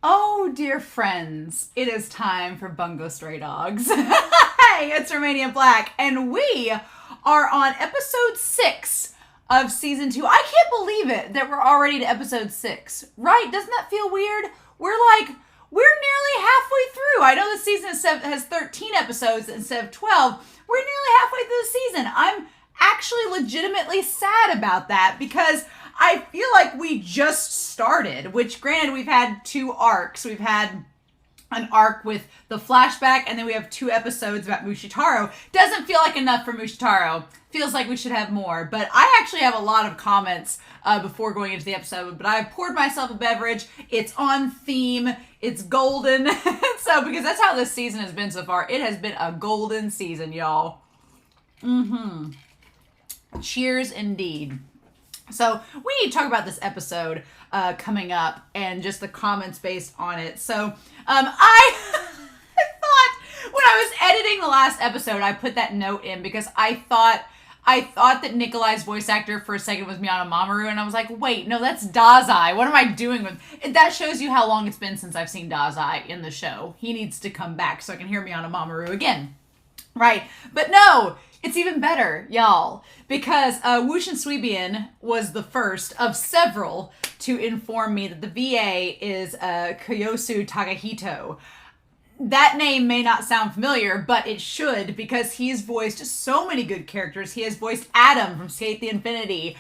Oh, dear friends, it is time for Bungo Stray Dogs. Hey, it's Romania Black, and we are on episode 6 of season 2. I can't believe it that we're already to episode 6, right? Doesn't that feel weird? We're nearly halfway through. I know the season has 13 episodes instead of 12. We're nearly halfway through the season. I'm actually legitimately sad about that because I feel like we just started, which granted we've had 2 arcs. We've had an arc with the flashback, and then we have 2 episodes about Mushitaro. Doesn't feel like enough for Mushitaro. Feels like we should have more. But I actually have a lot of comments before going into the episode, but I poured myself a beverage. It's on theme. It's golden. So, because that's how this season has been so far. It has been a golden season, y'all. Cheers indeed. So we need to talk about this episode coming up and just the comments based on it. So I thought when I was editing the last episode, I put that note in because I thought that Nikolai's voice actor for a second was Miyano Mamoru, and I was like, wait, no, that's Dazai. What am I doing with that? Shows you how long it's been since I've seen Dazai in the show. He needs to come back so I can hear Miyano Mamoru again. Right. But no, it's even better, y'all, because Wushin Suibian was the first of several to inform me that the VA is Kyosu Takahito. That name may not sound familiar, but it should, because he's voiced so many good characters. He has voiced Adam from Skate the Infinity,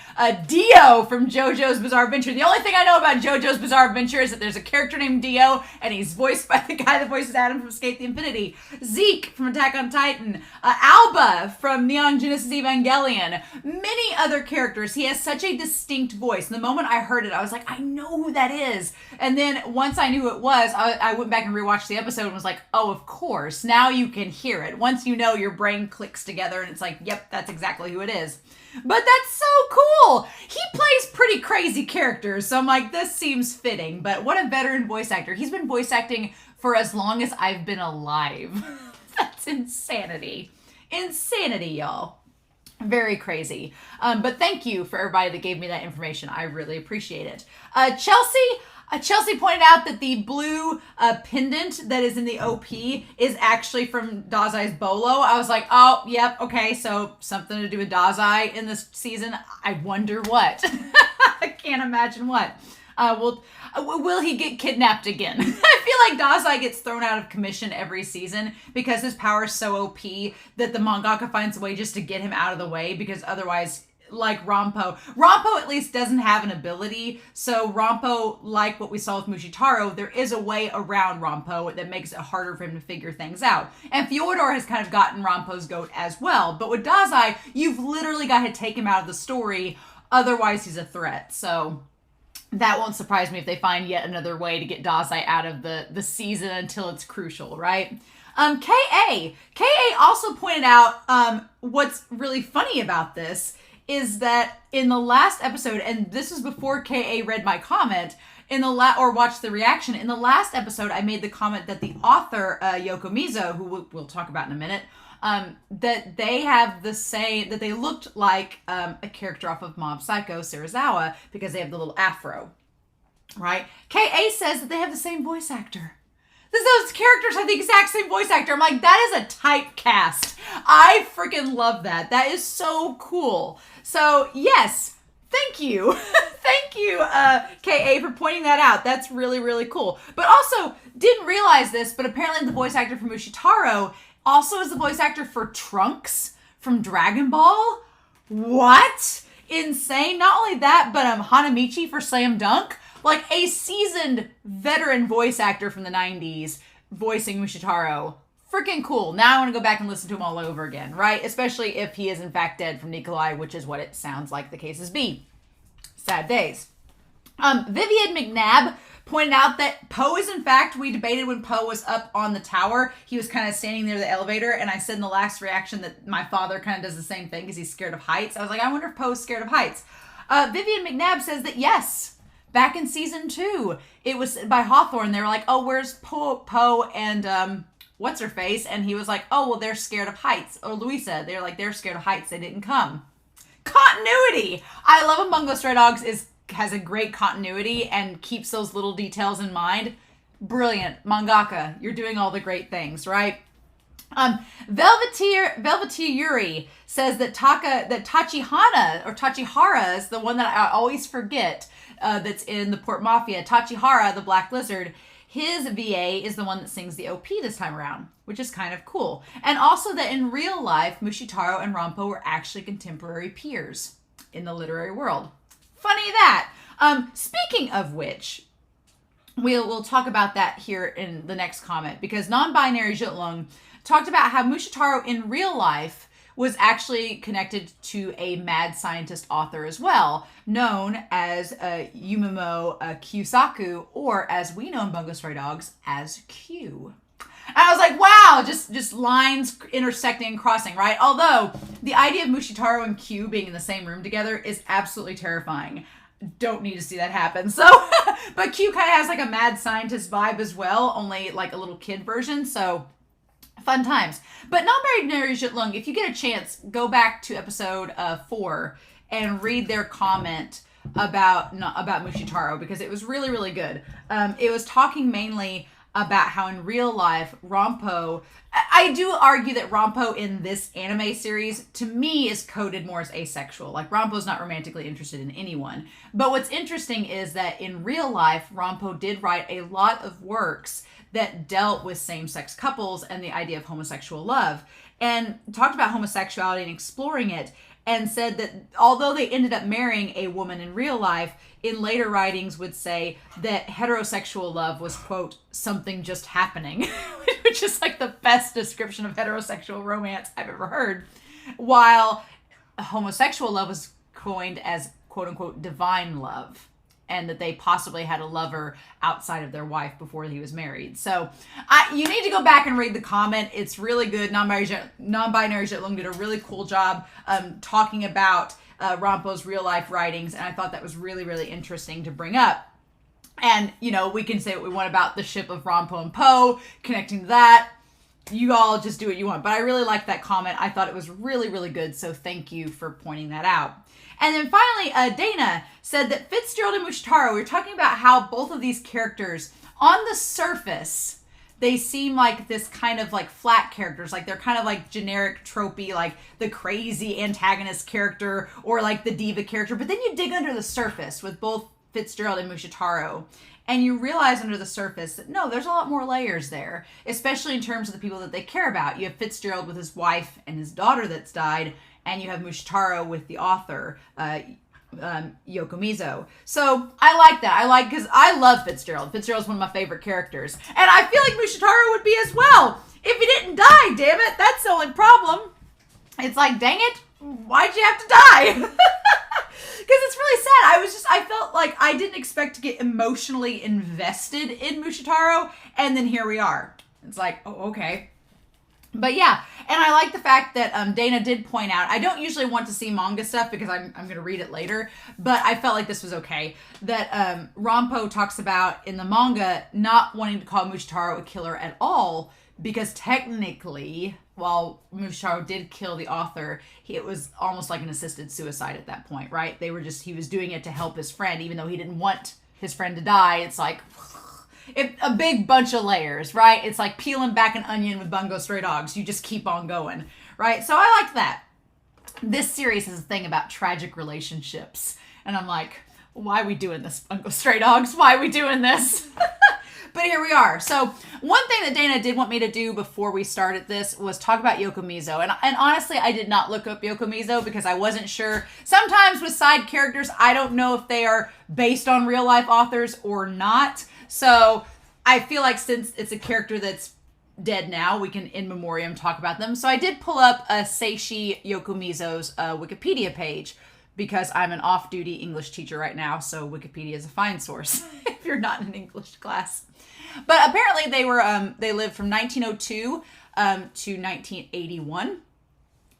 Dio from JoJo's Bizarre Adventure. The only thing I know about JoJo's Bizarre Adventure is that there's a character named Dio, and he's voiced by the guy that voices Adam from Skate the Infinity. Zeke from Attack on Titan, Alba from Neon Genesis Evangelion, many other characters. He has such a distinct voice. And the moment I heard it, I was like, I know who that is. And then once I knew who it was, I went back and rewatched the episode and was like, oh, of course. Now you can hear it. Once you know, your brain clicks together and it's like, yep, that's exactly who it is. But that's so cool. He plays pretty crazy characters. So I'm like, this seems fitting. But what a veteran voice actor. He's been voice acting for as long as I've been alive. That's insanity. Insanity, y'all. Very crazy. But thank you for everybody that gave me that information. I really appreciate it. Chelsea pointed out that the blue pendant that is in the OP is actually from Dazai's bolo. I was like, oh, yep, okay, so something to do with Dazai in this season. I wonder what. I can't imagine what. Will he get kidnapped again? I feel like Dazai gets thrown out of commission every season because his power is so OP that the mangaka finds a way just to get him out of the way, because otherwise, like Rampo at least doesn't have an ability. So Rampo, like what we saw with Mushitaro, there is a way around Rampo that makes it harder for him to figure things out. And Fyodor has kind of gotten Rampo's goat as well. But with Dazai, you've literally got to take him out of the story. Otherwise, he's a threat. So that won't surprise me if they find yet another way to get Dazai out of the season until it's crucial, right? K.A. also pointed out what's really funny about this is that in the last episode, and this was before K.A. read my comment, or watched the reaction, in the last episode, I made the comment that the author, Yoko Mizo, who we'll talk about in a minute, that they have that they looked like a character off of Mob Psycho, Serizawa, because they have the little afro, right? K.A. says that they have the same voice actor. Those characters have the exact same voice actor. I'm like, that is a typecast. I freaking love that. That is so cool. So, yes, thank you. Thank you, K.A., for pointing that out. That's really, really cool. But also, didn't realize this, but apparently the voice actor for Mushitaro also is the voice actor for Trunks from Dragon Ball. What? Insane. Not only that, but Hanamichi for Slam Dunk. Like a seasoned veteran voice actor from the 90s voicing Mushitaro. Freaking cool. Now I want to go back and listen to him all over again, right? Especially if he is in fact dead from Nikolai, which is what it sounds like the cases be. Sad days. Vivian McNabb pointed out that Poe is in fact, we debated when Poe was up on the tower, he was kind of standing near the elevator, and I said in the last reaction that my father kind of does the same thing because he's scared of heights. I was like, I wonder if Poe's scared of heights. Vivian McNabb says that yes, back in season 2, it was by Hawthorne. They were like, oh, where's Poe and what's her face? And he was like, oh, well, they're scared of heights. Or Louisa, they're like, they're scared of heights. They didn't come. Continuity. I love when Bungo Stray Dogs has a great continuity and keeps those little details in mind. Brilliant. Mangaka, you're doing all the great things, right? Velveteer Yuri says that Tachihana or Tachihara is the one that I always forget, that's in the Port Mafia. Tachihara, the Black Lizard, his VA is the one that sings the OP this time around, which is kind of cool. And also that in real life, Mushitaro and Rampo were actually contemporary peers in the literary world. Funny that. Speaking of which, we'll talk about that here in the next comment, because non-binary Jitlung talked about how Mushitaro in real life was actually connected to a mad scientist author as well, known as Yumimo Kiyusaku, or as we know in Bungo Stray Dogs, as Q. And I was like, wow, just lines intersecting and crossing, right? Although the idea of Mushitaro and Q being in the same room together is absolutely terrifying. Don't need to see that happen. So, but Q kind of has like a mad scientist vibe as well, only like a little kid version. So, fun times. But non-binary Jitlung, if you get a chance, go back to episode 4 and read their comment about Mushitaro, because it was really, really good. It was talking mainly about how in real life, Rampo, I do argue that Rampo in this anime series, to me, is coded more as asexual. Like, Rampo's not romantically interested in anyone. But what's interesting is that in real life, Rampo did write a lot of works that dealt with same-sex couples and the idea of homosexual love, and talked about homosexuality and exploring it, and said that although they ended up marrying a woman in real life, in later writings would say that heterosexual love was, quote, something just happening, which is like the best description of heterosexual romance I've ever heard, while homosexual love was coined as, quote unquote, divine love, and that they possibly had a lover outside of their wife before he was married. So you need to go back and read the comment. It's really good. Non-binary Jitlung did a really cool job talking about Rampo's real life writings, and I thought that was really, really interesting to bring up. And, you know, we can say what we want about the ship of Rampo and Poe, connecting to that. You all just do what you want. But I really liked that comment. I thought it was really, really good, so thank you for pointing that out. And then finally, Dana said that Fitzgerald and Mushitaro, we were talking about how both of these characters, on the surface, they seem like this kind of like flat characters. Like they're kind of like generic, tropey, like the crazy antagonist character or like the diva character. But then you dig under the surface with both Fitzgerald and Mushitaro, and you realize under the surface that no, there's a lot more layers there, especially in terms of the people that they care about. You have Fitzgerald with his wife and his daughter that's died, and you have Mushitaro with the author, Yokomizo. So I like that. Because I love Fitzgerald. Fitzgerald's one of my favorite characters. And I feel like Mushitaro would be as well. If he didn't die, damn it. That's the only problem. It's like, dang it, why'd you have to die? Because it's really sad. I felt like I didn't expect to get emotionally invested in Mushitaro, and then here we are. It's like, oh, okay. But yeah, and I like the fact that Dana did point out, I don't usually want to see manga stuff because I'm going to read it later, but I felt like this was okay, that Rampo talks about in the manga not wanting to call Mushitaro a killer at all, because technically, while Mushitaro did kill the author, it was almost like an assisted suicide at that point, right? He was doing it to help his friend, even though he didn't want his friend to die. It's like a big bunch of layers, right? It's like peeling back an onion with Bungo Stray Dogs. You just keep on going, right? So I like that. This series is a thing about tragic relationships. And I'm like, why are we doing this, Bungo Stray Dogs? Why are we doing this? But here we are. So one thing that Dana did want me to do before we started this was talk about Yokomizo. And honestly, I did not look up Yokomizo because I wasn't sure. Sometimes with side characters, I don't know if they are based on real life authors or not. So I feel like since it's a character that's dead now, we can in memoriam talk about them. So I did pull up Seishi Yokomizo's Wikipedia page because I'm an off-duty English teacher right now, so Wikipedia is a fine source if you're not in an English class. But apparently they lived from 1902 to 1981.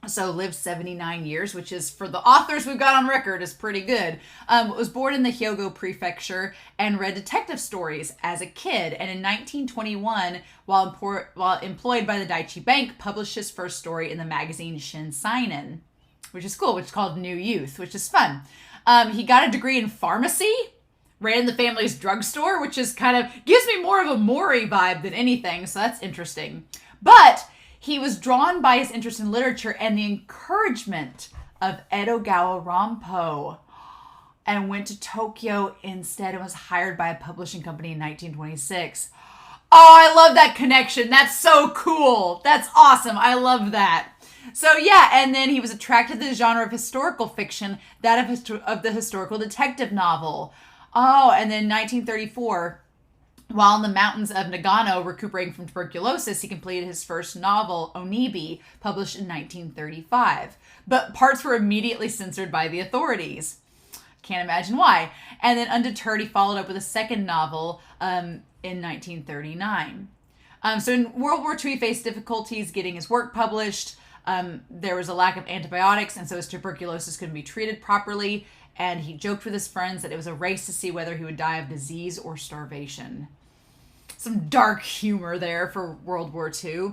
So lived 79 years, which is, for the authors we've got on record, is pretty good. Was born in the Hyogo prefecture and read detective stories as a kid. And in 1921, while employed by the Daiichi Bank, published his first story in the magazine Shinseinen, which is cool, which is called New Youth, which is fun. He got a degree in pharmacy, ran the family's drugstore, which is kind of, gives me more of a Mori vibe than anything, so that's interesting. But he was drawn by his interest in literature and the encouragement of Edogawa Rampo, and went to Tokyo instead and was hired by a publishing company in 1926. Oh, I love that connection. That's so cool. That's awesome. I love that. So yeah, and then he was attracted to the genre of historical fiction, that of the historical detective novel. Oh, and then 1934, while in the mountains of Nagano recuperating from tuberculosis, he completed his first novel, Onibi, published in 1935. But parts were immediately censored by the authorities. Can't imagine why. And then undeterred, he followed up with a second novel in 1939. So in World War II, he faced difficulties getting his work published. There was a lack of antibiotics, and so his tuberculosis couldn't be treated properly. And he joked with his friends that it was a race to see whether he would die of disease or starvation. Some dark humor there for World War II.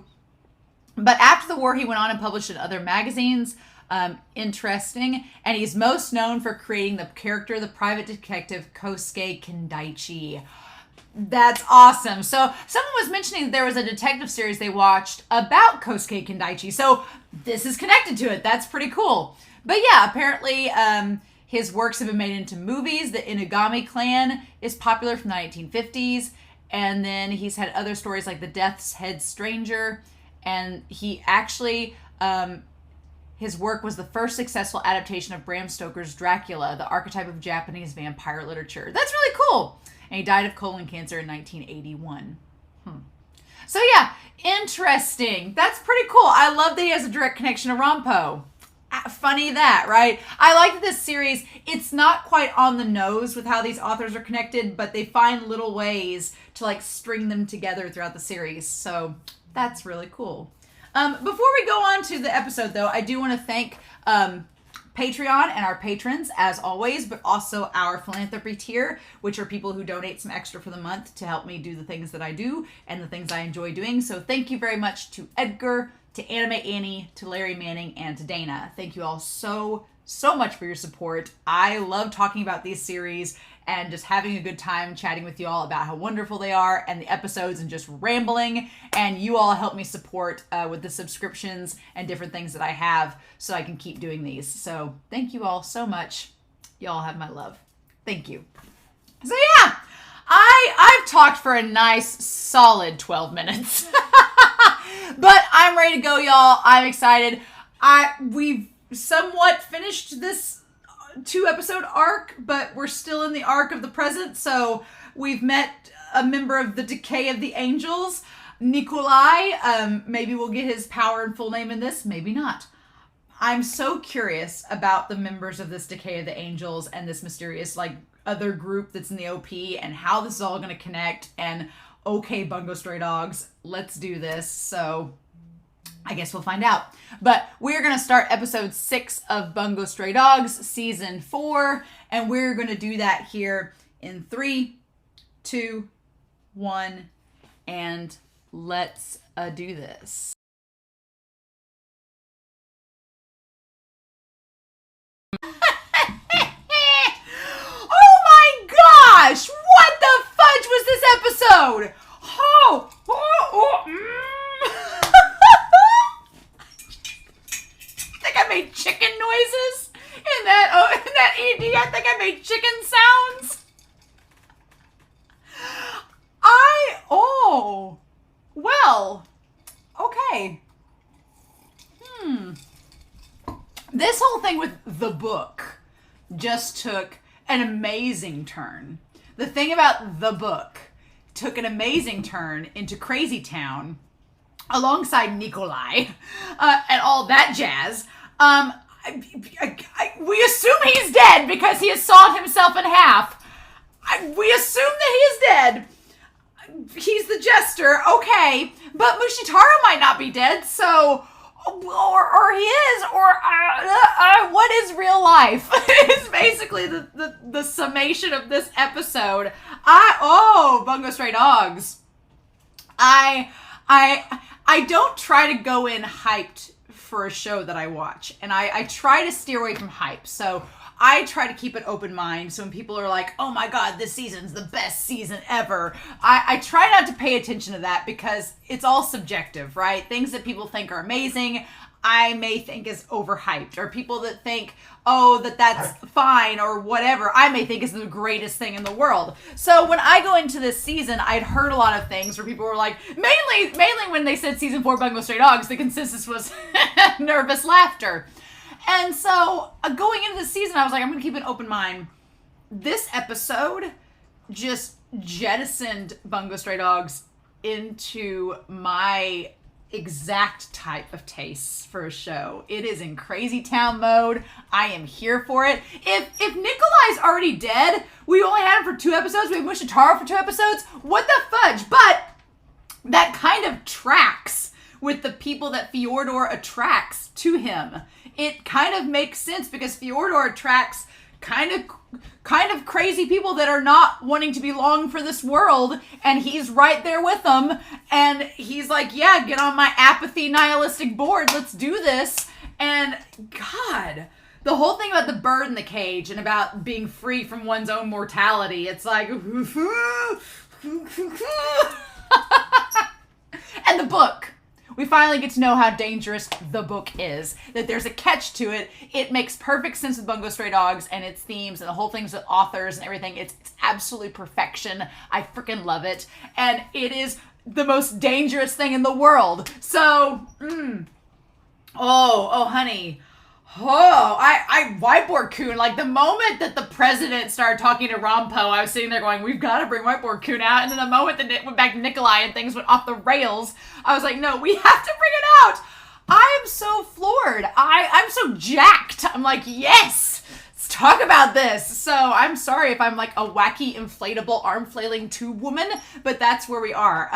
But after the war, he went on and published in other magazines. Interesting. And he's most known for creating the character of the private detective Kosuke Kindaichi. That's awesome. So someone was mentioning that there was a detective series they watched about Kosuke Kindaichi. So this is connected to it. That's pretty cool. But yeah, apparently his works have been made into movies. The Inugami Clan is popular from the 1950s. And then he's had other stories like The Death's Head Stranger. And he actually, his work was the first successful adaptation of Bram Stoker's Dracula, the archetype of Japanese vampire literature. That's really cool. And he died of colon cancer in 1981. So yeah, interesting. That's pretty cool. I love that he has a direct connection to Rampo. Funny that, right? I like that this series, it's not quite on the nose with how these authors are connected, but they find little ways to like string them together throughout the series. So that's really cool. Before we go on to the episode, though, I do want to thank Patreon and our patrons, as always, but also our philanthropy tier, which are people who donate some extra for the month to help me do the things that I do and the things I enjoy doing. So thank you very much to Edgar, to Anime Annie, to Larry Manning, and to Dana. Thank you all so much for your support. I love talking about these series and just having a good time chatting with you all about how wonderful they are and the episodes and just rambling. And you all help me support with the subscriptions and different things that I have so I can keep doing these. So thank you all so much. Y'all have my love. Thank you. So yeah, I've talked for a nice solid 12 minutes. But I'm ready to go, y'all. I'm excited. We've somewhat finished this 2-episode arc, but we're still in the arc of the present. So we've met a member of the Decay of the Angels, Nikolai. Maybe we'll get his power and full name in this. Maybe not. I'm so curious about the members of this Decay of the Angels and this mysterious like other group that's in the OP and how this is all going to connect. And okay, Bungo Stray Dogs, let's do this. So I guess we'll find out. But we're going to start episode 6 of Bungo Stray Dogs, season 4. And we're going to do that here in 3, 2, 1. And let's do this. Oh my gosh! What the fudge was this episode? I think I made chicken noises in that ED. I think I made chicken sounds. Well, okay. This whole thing with the book just took an amazing turn. The thing about the book took an amazing turn into Crazy Town alongside Nikolai and all that jazz. We assume he's dead because he has sawed himself in half. We assume that he is dead. He's the jester, okay, but Mushitaro might not be dead, so, or he is, or what is real life? It's basically the summation of this episode. Bungo Stray Dogs. I don't try to go in hyped for a show that I watch, and I try to steer away from hype, so I try to keep an open mind. So when people are like, oh my God, this season's the best season ever, I try not to pay attention to that because it's all subjective, right? Things that people think are amazing, I may think is overhyped, or people that think, oh, that's fine or whatever, I may think is the greatest thing in the world. So when I go into this season, I'd heard a lot of things where people were like, mainly when they said season 4 Bungo Stray Dogs, the consensus was nervous laughter. And so going into the season, I was like, I'm going to keep an open mind. This episode just jettisoned Bungo Stray Dogs into my exact type of tastes for a show. It is in crazy town mode. I am here for it. If Nikolai's already dead, we only had him for 2 episodes, we have Mushitaro for 2 episodes, what the fudge? But that kind of tracks with the people that Fyodor attracts to him. It kind of makes sense because Fyodor attracts kind of crazy people that are not wanting to belong for this world, and he's right there with them, and he's like, yeah, get on my apathy nihilistic board, let's do this. And God, the whole thing about the bird in the cage and about being free from one's own mortality, it's like and the book, we finally get to know how dangerous the book is. That there's a catch to it. It makes perfect sense with Bungo Stray Dogs and its themes and the whole things with authors and everything. It's absolutely perfection. I freaking love it. And it is the most dangerous thing in the world. So, oh, honey. Oh, I Whiteboard-kun, like the moment that the president started talking to Rompo, I was sitting there going, we've got to bring Whiteboard-kun out. And then the moment that it went back to Nikolai and things went off the rails, I was like, no, we have to bring it out. I am so floored. I'm so jacked. I'm like, yes, let's talk about this. So I'm sorry if I'm like a wacky inflatable arm flailing tube woman, but that's where we are.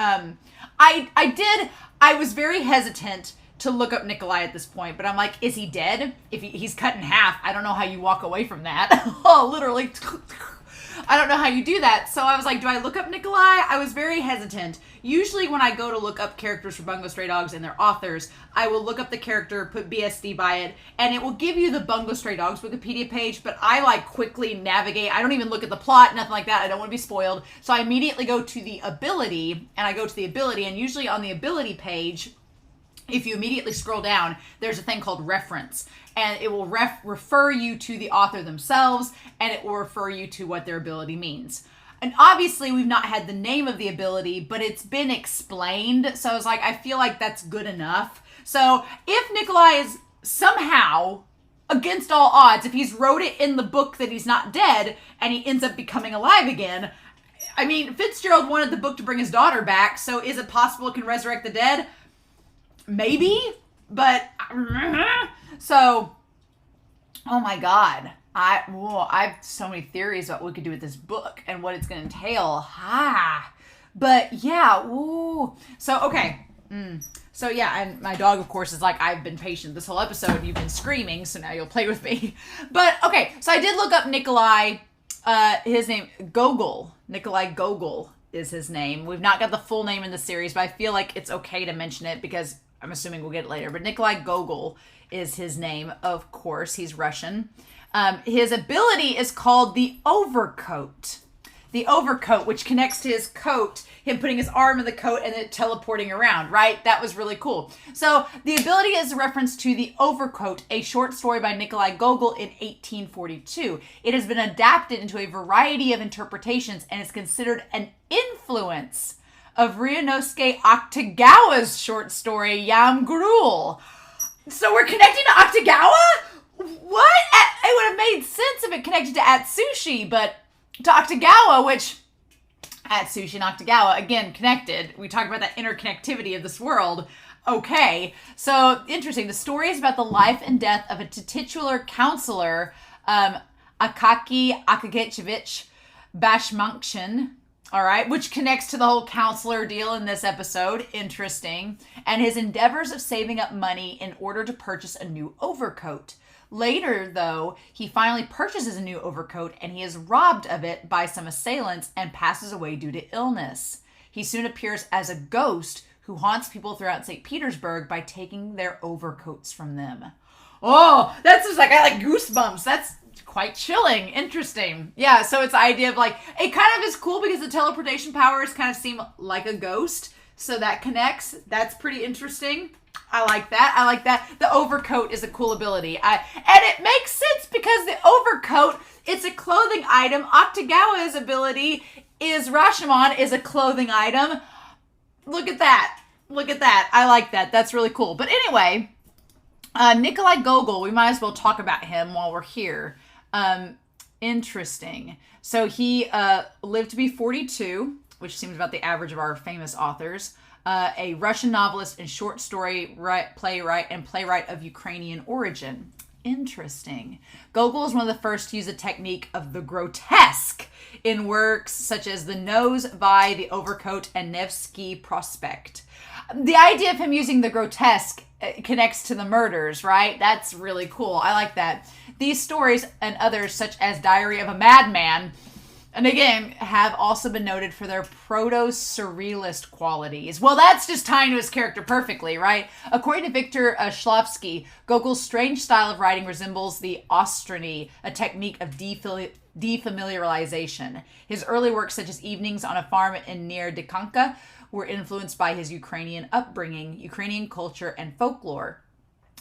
I was very hesitant to look up Nikolai at this point, but I'm like, is he dead? If he's cut in half, I don't know how you walk away from that. Oh, literally. I don't know how you do that. So I was like, do I look up Nikolai? I was very hesitant. Usually when I go to look up characters for Bungo Stray Dogs and their authors, I will look up the character, put BSD by it, and it will give you the Bungo Stray Dogs Wikipedia page, but I like quickly navigate. I don't even look at the plot, nothing like that. I don't want to be spoiled. So I immediately go to the ability, and usually on the ability page, if you immediately scroll down, there's a thing called reference, and it will refer you to the author themselves, and it will refer you to what their ability means. And obviously, we've not had the name of the ability, but it's been explained, so I was like, I feel like that's good enough. So if Nikolai is somehow, against all odds, if he's wrote it in the book that he's not dead, and he ends up becoming alive again, I mean, Fitzgerald wanted the book to bring his daughter back, so is it possible it can resurrect the dead? Maybe, but so, oh my God, I have so many theories about what we could do with this book and what it's going to entail. But yeah, so okay, so yeah, and my dog, of course, is like, I've been patient this whole episode. You've been screaming, so now you'll play with me. But okay, so I did look up Nikolai. His name Gogol. Nikolai Gogol is his name. We've not got the full name in the series, but I feel like it's okay to mention it because I'm assuming we'll get it later. But Nikolai Gogol is his name, of course. He's Russian. His ability is called the Overcoat. The Overcoat, which connects to his coat, him putting his arm in the coat and then teleporting around, right? That was really cool. So the ability is a reference to The Overcoat, a short story by Nikolai Gogol in 1842. It has been adapted into a variety of interpretations and is considered an influence of Ryunosuke Akutagawa's short story, Yam Gruel. So we're connecting to Akutagawa? What? It would have made sense if it connected to Atsushi, but to Akutagawa, which Atsushi and Akutagawa, again, connected. We talked about that interconnectivity of this world. Okay, so interesting. The story is about the life and death of a titular counselor, Akaki Akagechevich Bashmanshin, all right, which connects to the whole counselor deal in this episode. Interesting. And his endeavors of saving up money in order to purchase a new overcoat. Later, though, he finally purchases a new overcoat and he is robbed of it by some assailants and passes away due to illness. He soon appears as a ghost who haunts people throughout St. Petersburg by taking their overcoats from them. Oh, that's just like, I like goosebumps. That's quite chilling. Interesting. Yeah, so it's the idea of like, it kind of is cool because the teleportation powers kind of seem like a ghost. So that connects. That's pretty interesting. I like that. I like that. The overcoat is a cool ability. And it makes sense because the overcoat, it's a clothing item. Akutagawa's ability is Rashomon is a clothing item. Look at that. Look at that. I like that. That's really cool. But anyway, Nikolai Gogol, we might as well talk about him while we're here. Interesting. So he lived to be 42, which seems about the average of our famous authors. A Russian novelist and short story playwright of Ukrainian origin. Interesting. Gogol is one of the first to use a technique of the grotesque in works such as The Nose by The Overcoat and Nevsky Prospect. The idea of him using the grotesque connects to the murders, right? That's really cool. I like that. These stories and others such as Diary of a Madman, and again, have also been noted for their proto-surrealist qualities. Well, that's just tying to his character perfectly, right? According to Victor Shklovsky, Gogol's strange style of writing resembles the ostrony, a technique of defamiliarization. His early works, such as Evenings on a Farm near Dikanka, were influenced by his Ukrainian upbringing, Ukrainian culture, and folklore.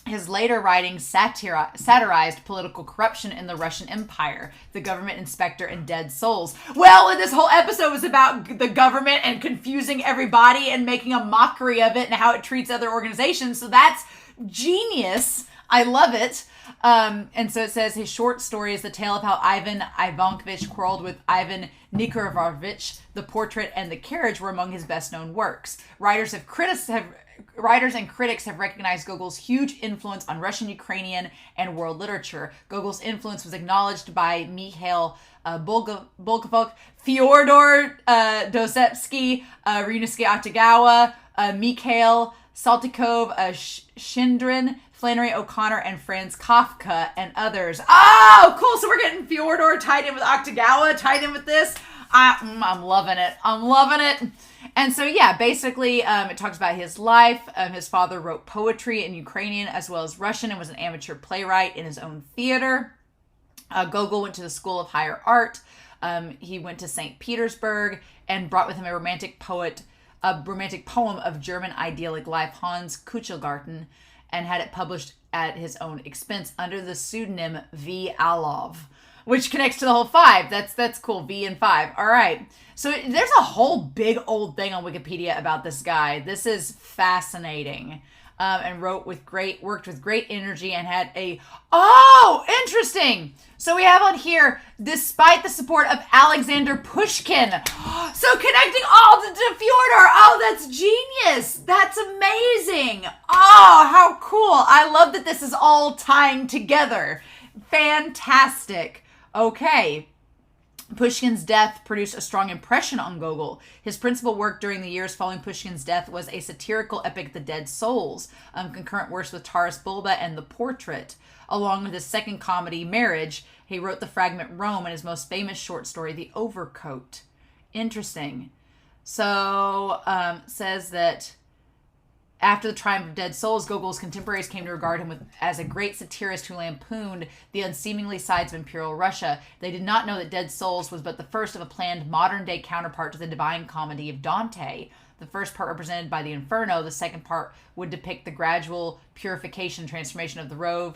His later writings satirized political corruption in the Russian Empire, the government inspector, and dead souls. Well, this whole episode was about the government and confusing everybody and making a mockery of it and how it treats other organizations. So that's genius. I love it. And so it says his short story is the tale of how Ivan Ivanovich quarreled with Ivan Nikiforovic. The Portrait and The Carriage were among his best-known works. Writers and critics have recognized Gogol's huge influence on Russian, Ukrainian, and world literature. Gogol's influence was acknowledged by Mikhail Bulgakov, Fyodor Dostoevsky, Ryusuke Akutagawa, Mikhail Saltykov, Shindrin, Flannery O'Connor, and Franz Kafka, and others. Oh, cool. So we're getting Fyodor tied in with Akutagawa, tied in with this. I'm loving it. I'm loving it. And so, yeah, basically, it talks about his life. His father wrote poetry in Ukrainian as well as Russian and was an amateur playwright in his own theater. Gogol went to the School of Higher Art. He went to St. Petersburg and brought with him a romantic poem of German idyllic life, Hans Kuchelgarten, and had it published at his own expense under the pseudonym V. Alov, which connects to the whole five. That's cool. V and 5. All right. So there's a whole big old thing on Wikipedia about this guy. This is fascinating. And worked with great energy and had interesting. So we have on here, despite the support of Alexander Pushkin. So connecting all to Fyodor. Oh, that's genius. That's amazing. Oh, how cool. I love that this is all tying together. Fantastic. Okay. Pushkin's death produced a strong impression on Gogol. His principal work during the years following Pushkin's death was a satirical epic, The Dead Souls, concurrent works with Taras Bulba and The Portrait. Along with his second comedy, Marriage, he wrote the fragment Rome and his most famous short story, The Overcoat. Interesting. So, says that after the triumph of Dead Souls, Gogol's contemporaries came to regard him as a great satirist who lampooned the unseemly sides of Imperial Russia. They did not know that Dead Souls was but the first of a planned modern-day counterpart to the Divine Comedy of Dante. The first part represented by the Inferno, the second part would depict the gradual purification and transformation of the rogue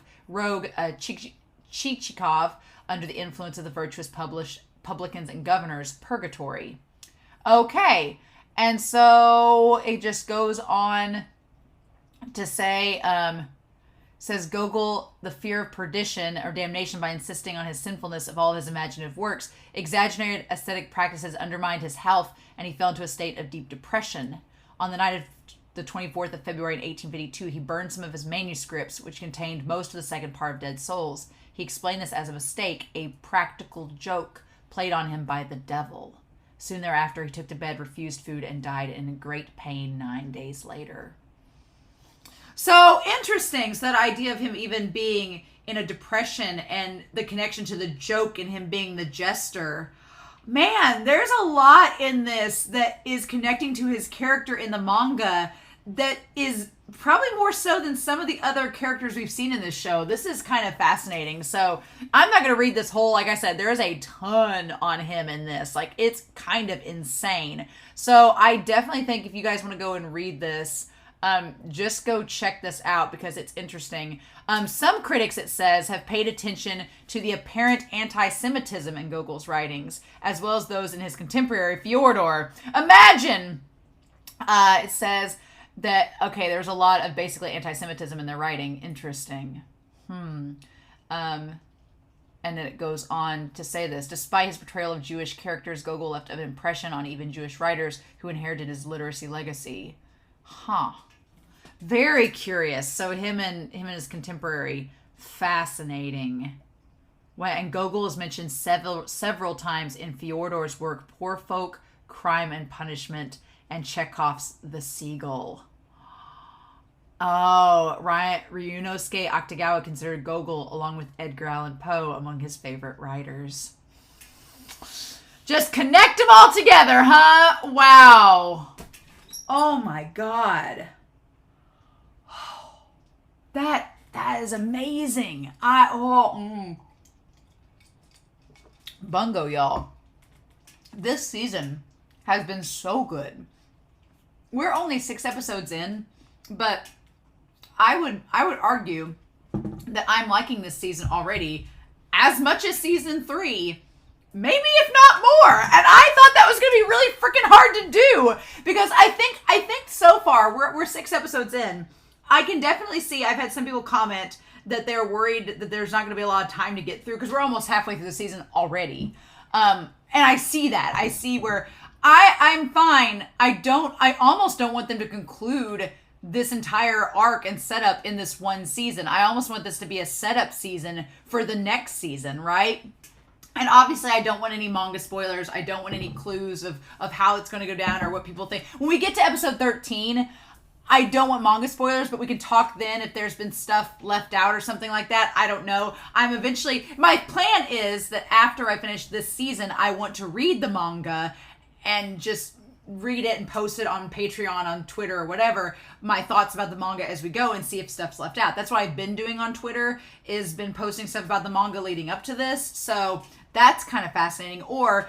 Chichikov under the influence of the virtuous publicans and governors, Purgatory. Okay, and so it just goes on to say, says Gogol, the fear of perdition or damnation by insisting on his sinfulness of all of his imaginative works, exaggerated aesthetic practices undermined his health, and he fell into a state of deep depression. On the night of the 24th of February in 1852, he burned some of his manuscripts, which contained most of the second part of Dead Souls. He explained this as a mistake, a practical joke played on him by the devil. Soon thereafter, he took to bed, refused food, and died in great pain 9 days later. So interesting. So that idea of him even being in a depression and the connection to the joke and him being the jester. Man, there's a lot in this that is connecting to his character in the manga that is probably more so than some of the other characters we've seen in this show. This is kind of fascinating. So I'm not going to read this whole, like I said, there is a ton on him in this. Like, it's kind of insane. So I definitely think if you guys want to go and read this, just go check this out because it's interesting. Some critics, it says, have paid attention to the apparent anti-Semitism in Gogol's writings, as well as those in his contemporary Fyodor. Imagine, it says that, okay, there's a lot of basically anti-Semitism in their writing. Interesting. And then it goes on to say this. Despite his portrayal of Jewish characters, Gogol left an impression on even Jewish writers who inherited his literacy legacy. Very curious. So him and his contemporary, fascinating. Well, and Gogol is mentioned several times in Fyodor's work, Poor Folk, Crime and Punishment, and Chekhov's The Seagull. Oh, Ryunosuke Akutagawa considered Gogol, along with Edgar Allan Poe, among his favorite writers. Just connect them all together, huh? Wow. Oh my God. That is amazing. Bungo, y'all. This season has been so good. We're only 6 episodes in, but I would argue that I'm liking this season already as much as season 3, maybe if not more. And I thought that was going to be really freaking hard to do because I think so far we're 6 episodes in. I can definitely see, I've had some people comment that they're worried that there's not going to be a lot of time to get through because we're almost halfway through the season already. And I see that. I see where I'm fine. I almost don't want them to conclude this entire arc and setup in this one season. I almost want this to be a setup season for the next season, right? And obviously I don't want any manga spoilers. I don't want any clues of how it's going to go down or what people think. When we get to episode 13, I don't want manga spoilers, but we can talk then if there's been stuff left out or something like that. I don't know. My plan is that after I finish this season, I want to read the manga and just read it and post it on Patreon, on Twitter, or whatever, my thoughts about the manga as we go and see if stuff's left out. That's what I've been doing on Twitter, is been posting stuff about the manga leading up to this. So that's kind of fascinating. Or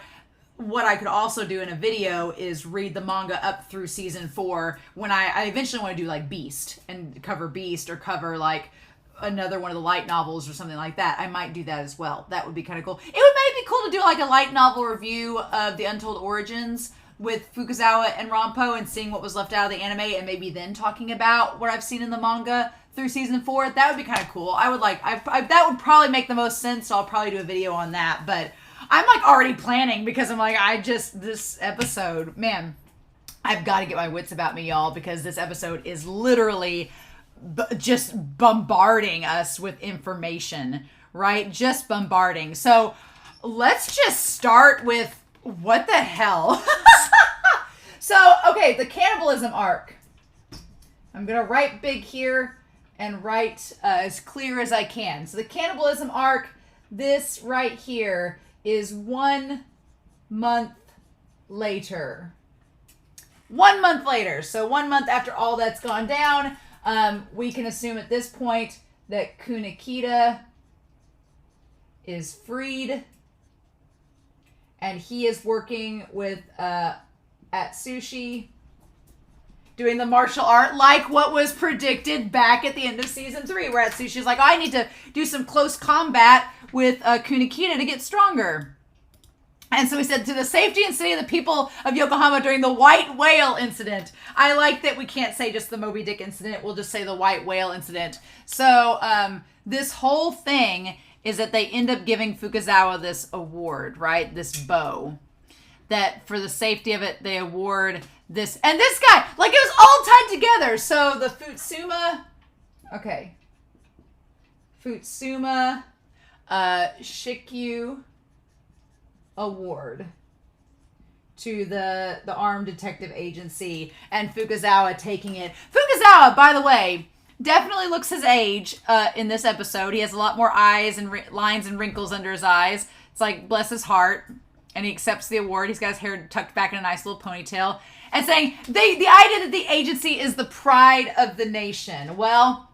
what I could also do in a video is read the manga up through season 4 when I eventually want to do like Beast and cover Beast or cover like another one of the light novels or something like that. I might do that as well. That would be kind of cool. It would maybe be cool to do like a light novel review of The Untold Origins with Fukuzawa and Rampo and seeing what was left out of the anime and maybe then talking about what I've seen in the manga through season 4. That would be kind of cool. I would like, that would probably make the most sense, so I'll probably do a video on that. But I'm like already planning because I'm like, this episode, man, I've got to get my wits about me, y'all, because this episode is literally just bombarding us with information, right? Just bombarding. So let's just start with what the hell? So, okay, the cannibalism arc. I'm going to write big here and write as clear as I can. So the cannibalism arc, this right here is 1 month later. 1 month later. So 1 month after all that's gone down, we can assume at this point that Kunikita is freed. And he is working with Atsushi, doing the martial art like what was predicted back at the end of season 3, where Atsushi's like, oh, I need to do some close combat with Kunikita to get stronger. And so he said, to the safety and safety of the people of Yokohama during the white whale incident. I like that we can't say just the Moby Dick incident. We'll just say the white whale incident. So this whole thing is that they end up giving Fukuzawa this award, right? This bow. That for the safety of it, they award this. And this guy, like it was all tied together. So the Futsuma, okay. Futsuma Shikyu Award to the Armed Detective Agency, and Fukuzawa taking it. Fukuzawa, by the way, definitely looks his age in this episode. He has a lot more eyes and lines and wrinkles under his eyes. It's like, bless his heart. And he accepts the award. He's got his hair tucked back in a nice little ponytail. and saying the idea that the agency is the pride of the nation. Well,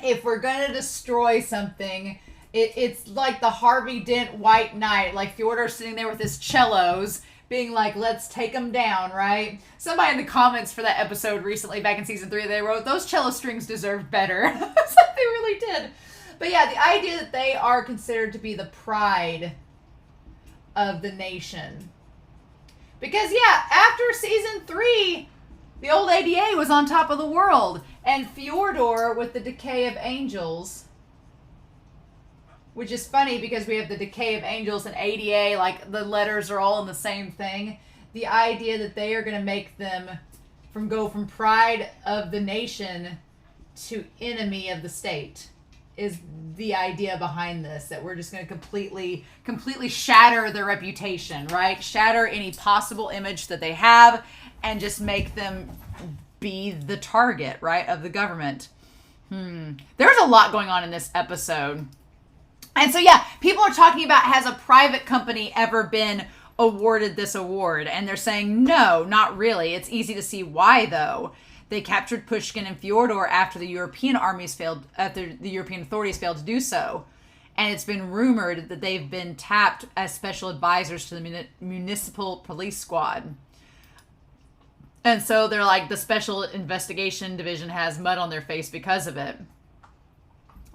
if we're going to destroy something, it's like the Harvey Dent White Knight, like Fyodor sitting there with his cellos, being like, let's take them down, right? Somebody in the comments for that episode recently, back in season 3, they wrote, those cello strings deserve better. It's like they really did. But yeah, the idea that they are considered to be the pride of the nation. Because yeah, after season 3, the old ADA was on top of the world. And Fyodor with the Decay of Angels, which is funny because we have the Decay of Angels and ADA, like the letters are all in the same thing. The idea that they are going to make them go from pride of the nation to enemy of the state is the idea behind this, that we're just going to completely shatter their reputation, right? Shatter any possible image that they have and just make them be the target, right, of the government. There's a lot going on in this episode. And so, yeah, people are talking about, has a private company ever been awarded this award? And they're saying, no, not really. It's easy to see why, though. They captured Pushkin and Fyodor after the European authorities failed to do so. And it's been rumored that they've been tapped as special advisors to the municipal police squad. And so they're like, the special investigation division has mud on their face because of it.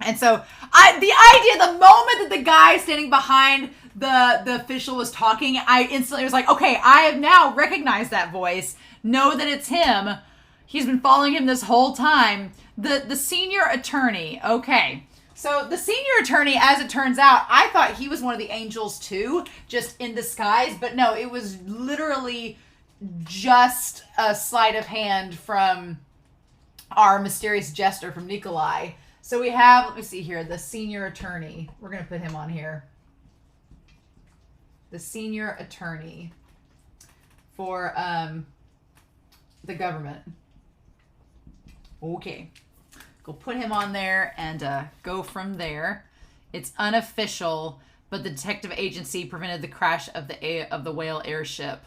And so the idea, the moment that the guy standing behind the official was talking, I instantly was like, okay, I have now recognized that voice. Know that it's him. He's been following him this whole time. The senior attorney. Okay. So the senior attorney, as it turns out, I thought he was one of the angels too, just in disguise. But no, it was literally just a sleight of hand from our mysterious jester from Nikolai. So we have, let me see here, the senior attorney. We're going to put him on here. The senior attorney for the government. Okay. Go put him on there and go from there. It's unofficial, but the detective agency prevented the crash of the whale airship.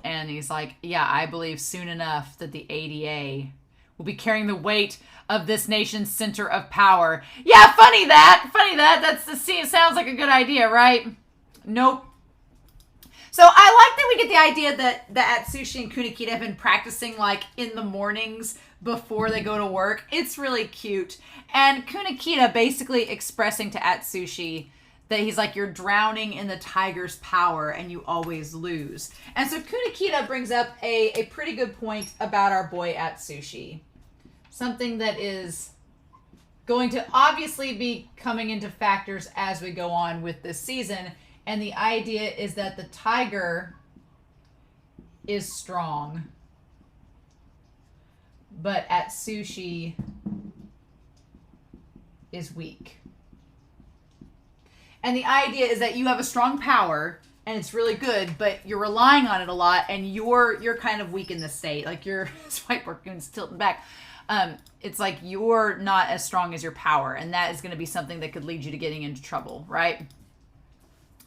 And he's like, yeah, I believe soon enough that the ADA will be carrying the weight of this nation's center of power. Yeah, funny that. Sounds like a good idea, right? Nope. So I like that we get the idea that Atsushi and Kunikita have been practicing like in the mornings before they go to work. It's really cute. And Kunikita basically expressing to Atsushi that he's like, you're drowning in the tiger's power and you always lose. And so Kunikita brings up a pretty good point about our boy Atsushi. Something that is going to obviously be coming into factors as we go on with this season. And the idea is that the tiger is strong, but Atsushi is weak. And the idea is that you have a strong power and it's really good, but you're relying on it a lot and you're kind of weak in the state. Like your Whiteboard-kun's tilting back. It's like you're not as strong as your power, and that is going to be something that could lead you to getting into trouble, right?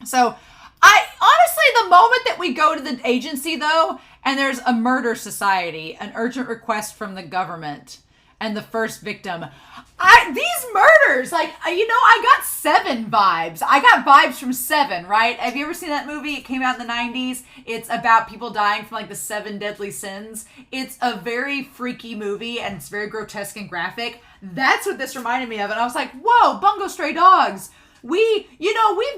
So I honestly, the moment that we go to the agency though, and there's a murder society, an urgent request from the government, and the first victim, these murders, like, I got Seven vibes. I got vibes from Seven, right? Have you ever seen that movie? It came out in the 90s. It's about people dying from like the 7 deadly sins. It's a very freaky movie and it's very grotesque and graphic. That's what this reminded me of. And I was like, whoa, Bungo Stray Dogs. We've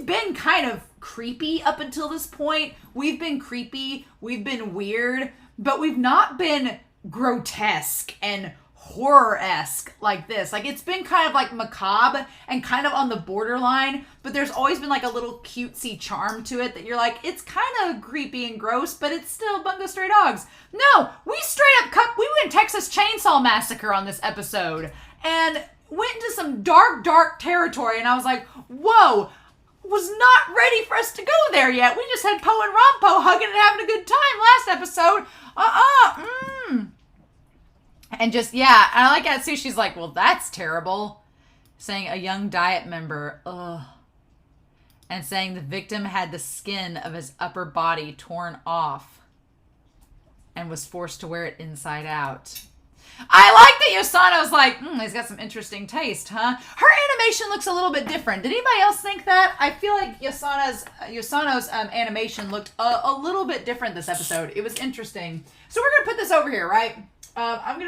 been kind of creepy up until this point. We've been creepy. We've been weird, but we've not been grotesque and horror-esque like this. Like, it's been kind of like macabre and kind of on the borderline, but there's always been like a little cutesy charm to it that you're like, it's kind of creepy and gross, but it's still Bungo Stray Dogs. No, we went Texas Chainsaw Massacre on this episode and went into some dark territory, and I was like, whoa, was not ready for us to go there yet. We just had Poe and Rompo hugging and having a good time last episode. And just, yeah, and I like Atsushi's like, well, that's terrible. Saying a young diet member, ugh. And saying the victim had the skin of his upper body torn off. and was forced to wear it inside out. I like that Yosano's like, he's got some interesting taste, huh? Her animation looks a little bit different. Did anybody else think that? I feel like Yosano's animation looked a little bit different this episode. It was interesting. So we're going to put this over here, right? I'm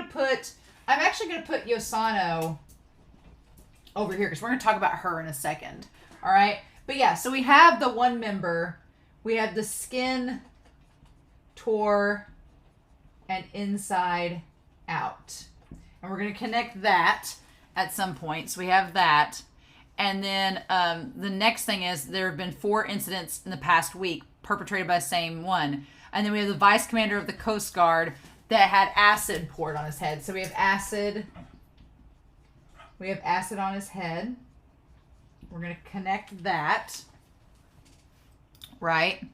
actually going to put Yosano over here because we're going to talk about her in a second. All right? But yeah, so we have the one member. We have the skin tore and inside out. And we're going to connect that at some point. So we have that. And then the next thing is there have been 4 incidents in the past week perpetrated by the same one. And then we have the vice commander of the Coast Guard that had acid poured on his head. So we have acid. We have acid on his head. We're going to connect that. Right?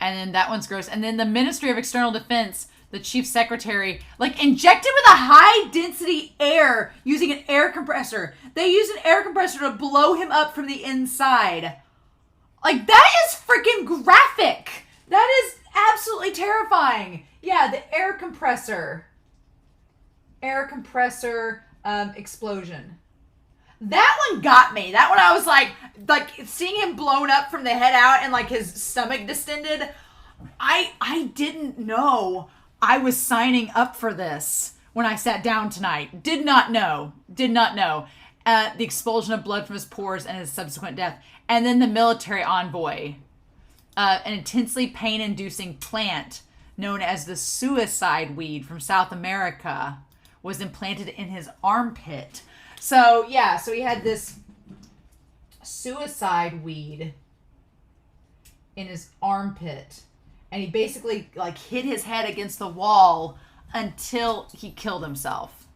And then that one's gross. And then the Ministry of External Defense, the chief secretary, like injected with a high density air using an air compressor. They used an air compressor to blow him up from the inside. Like, that is freaking graphic. That is absolutely terrifying. Yeah, the air compressor. Air compressor explosion. That one got me. That one I was like seeing him blown up from the head out and like his stomach distended. I didn't know I was signing up for this when I sat down tonight. Did not know. The expulsion of blood from his pores and his subsequent death. And then the military envoy. An intensely pain-inducing plant known as the suicide weed from South America was implanted in his armpit. So, yeah, so he had this suicide weed in his armpit. And he basically, like, hit his head against the wall until he killed himself.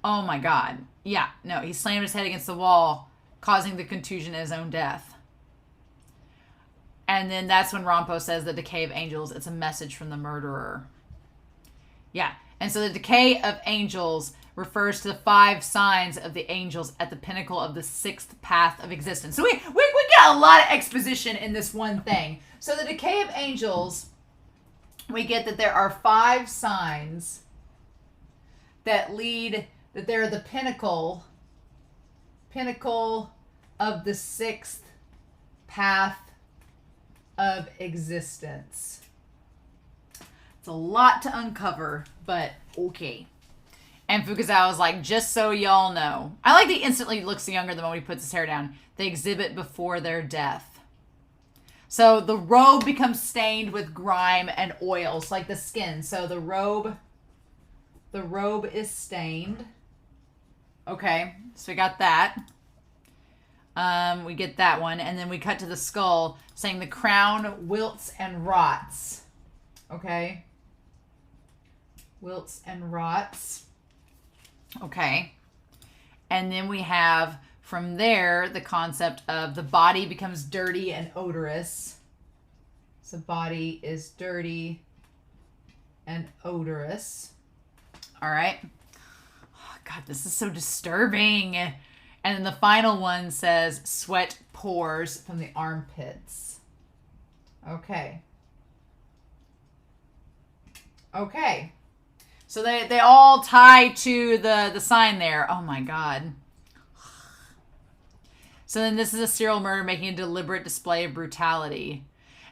Oh, my God. Yeah, no, he slammed his head against the wall, causing the contusion and his own death. And then that's when Rompo says the decay of angels, it's a message from the murderer. Yeah, and so the decay of angels refers to the 5 signs of the angels at the pinnacle of the 6th path of existence. So we get a lot of exposition in this one thing. So the decay of angels, we get that there are 5 signs that lead, that they're the pinnacle of the 6th path of existence. It's a lot to uncover, but okay. And Fukuzawa was like, just so y'all know. I like that he instantly looks younger the moment he puts his hair down. They exhibit before their death. So the robe becomes stained with grime and oils, like the skin. So the robe is stained. Okay, so we got that. We get that one. And then we cut to the skull saying the crown wilts and rots. Okay. Wilts and rots. Okay. And then we have from there the concept of the body becomes dirty and odorous. So body is dirty and odorous. All right. Oh, God, this is so disturbing. And then the final one says sweat pours from the armpits. Okay. Okay. So they all tie to the sign there. Oh my God. So then this is a serial murder making a deliberate display of brutality.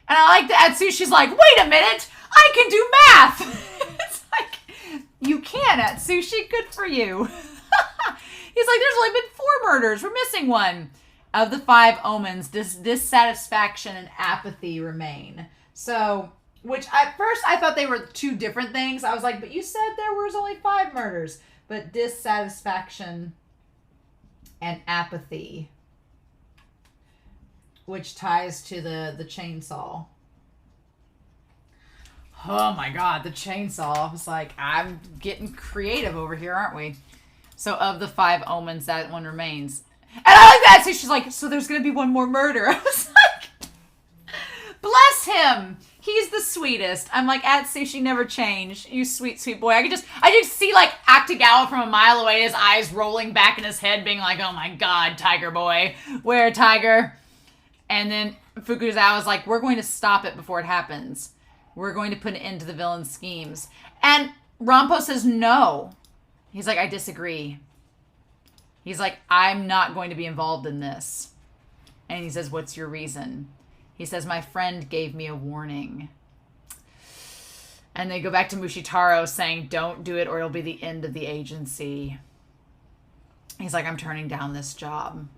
And I like that Atsushi's like, wait a minute, I can do math. It's like, you can, Atsushi, good for you. He's like, there's only been 4 murders. We're missing one. Of the 5 omens, dissatisfaction and apathy remain. So, which at first I thought they were 2 different things. I was like, but you said there was only 5 murders. But dissatisfaction and apathy, which ties to the chainsaw. Oh my God, the chainsaw. I was like, I'm getting creative over here, aren't we? So of the 5 omens, that one remains. And I like that. So she's like, so there's going to be one more murder. I was like, bless him. He's the sweetest. I'm like, Atsushi never changed. You sweet, sweet boy. I just see like Akutagawa from a mile away, his eyes rolling back in his head, being like, oh my God, Tiger boy. Where, Tiger? And then Fukuzawa's like, we're going to stop it before it happens. We're going to put an end to the villain's schemes. And Rampo says no. He's like, I disagree. He's like, I'm not going to be involved in this. And he says, what's your reason? He says, my friend gave me a warning. And they go back to Mushitaro saying, don't do it or it'll be the end of the agency. He's like, I'm turning down this job.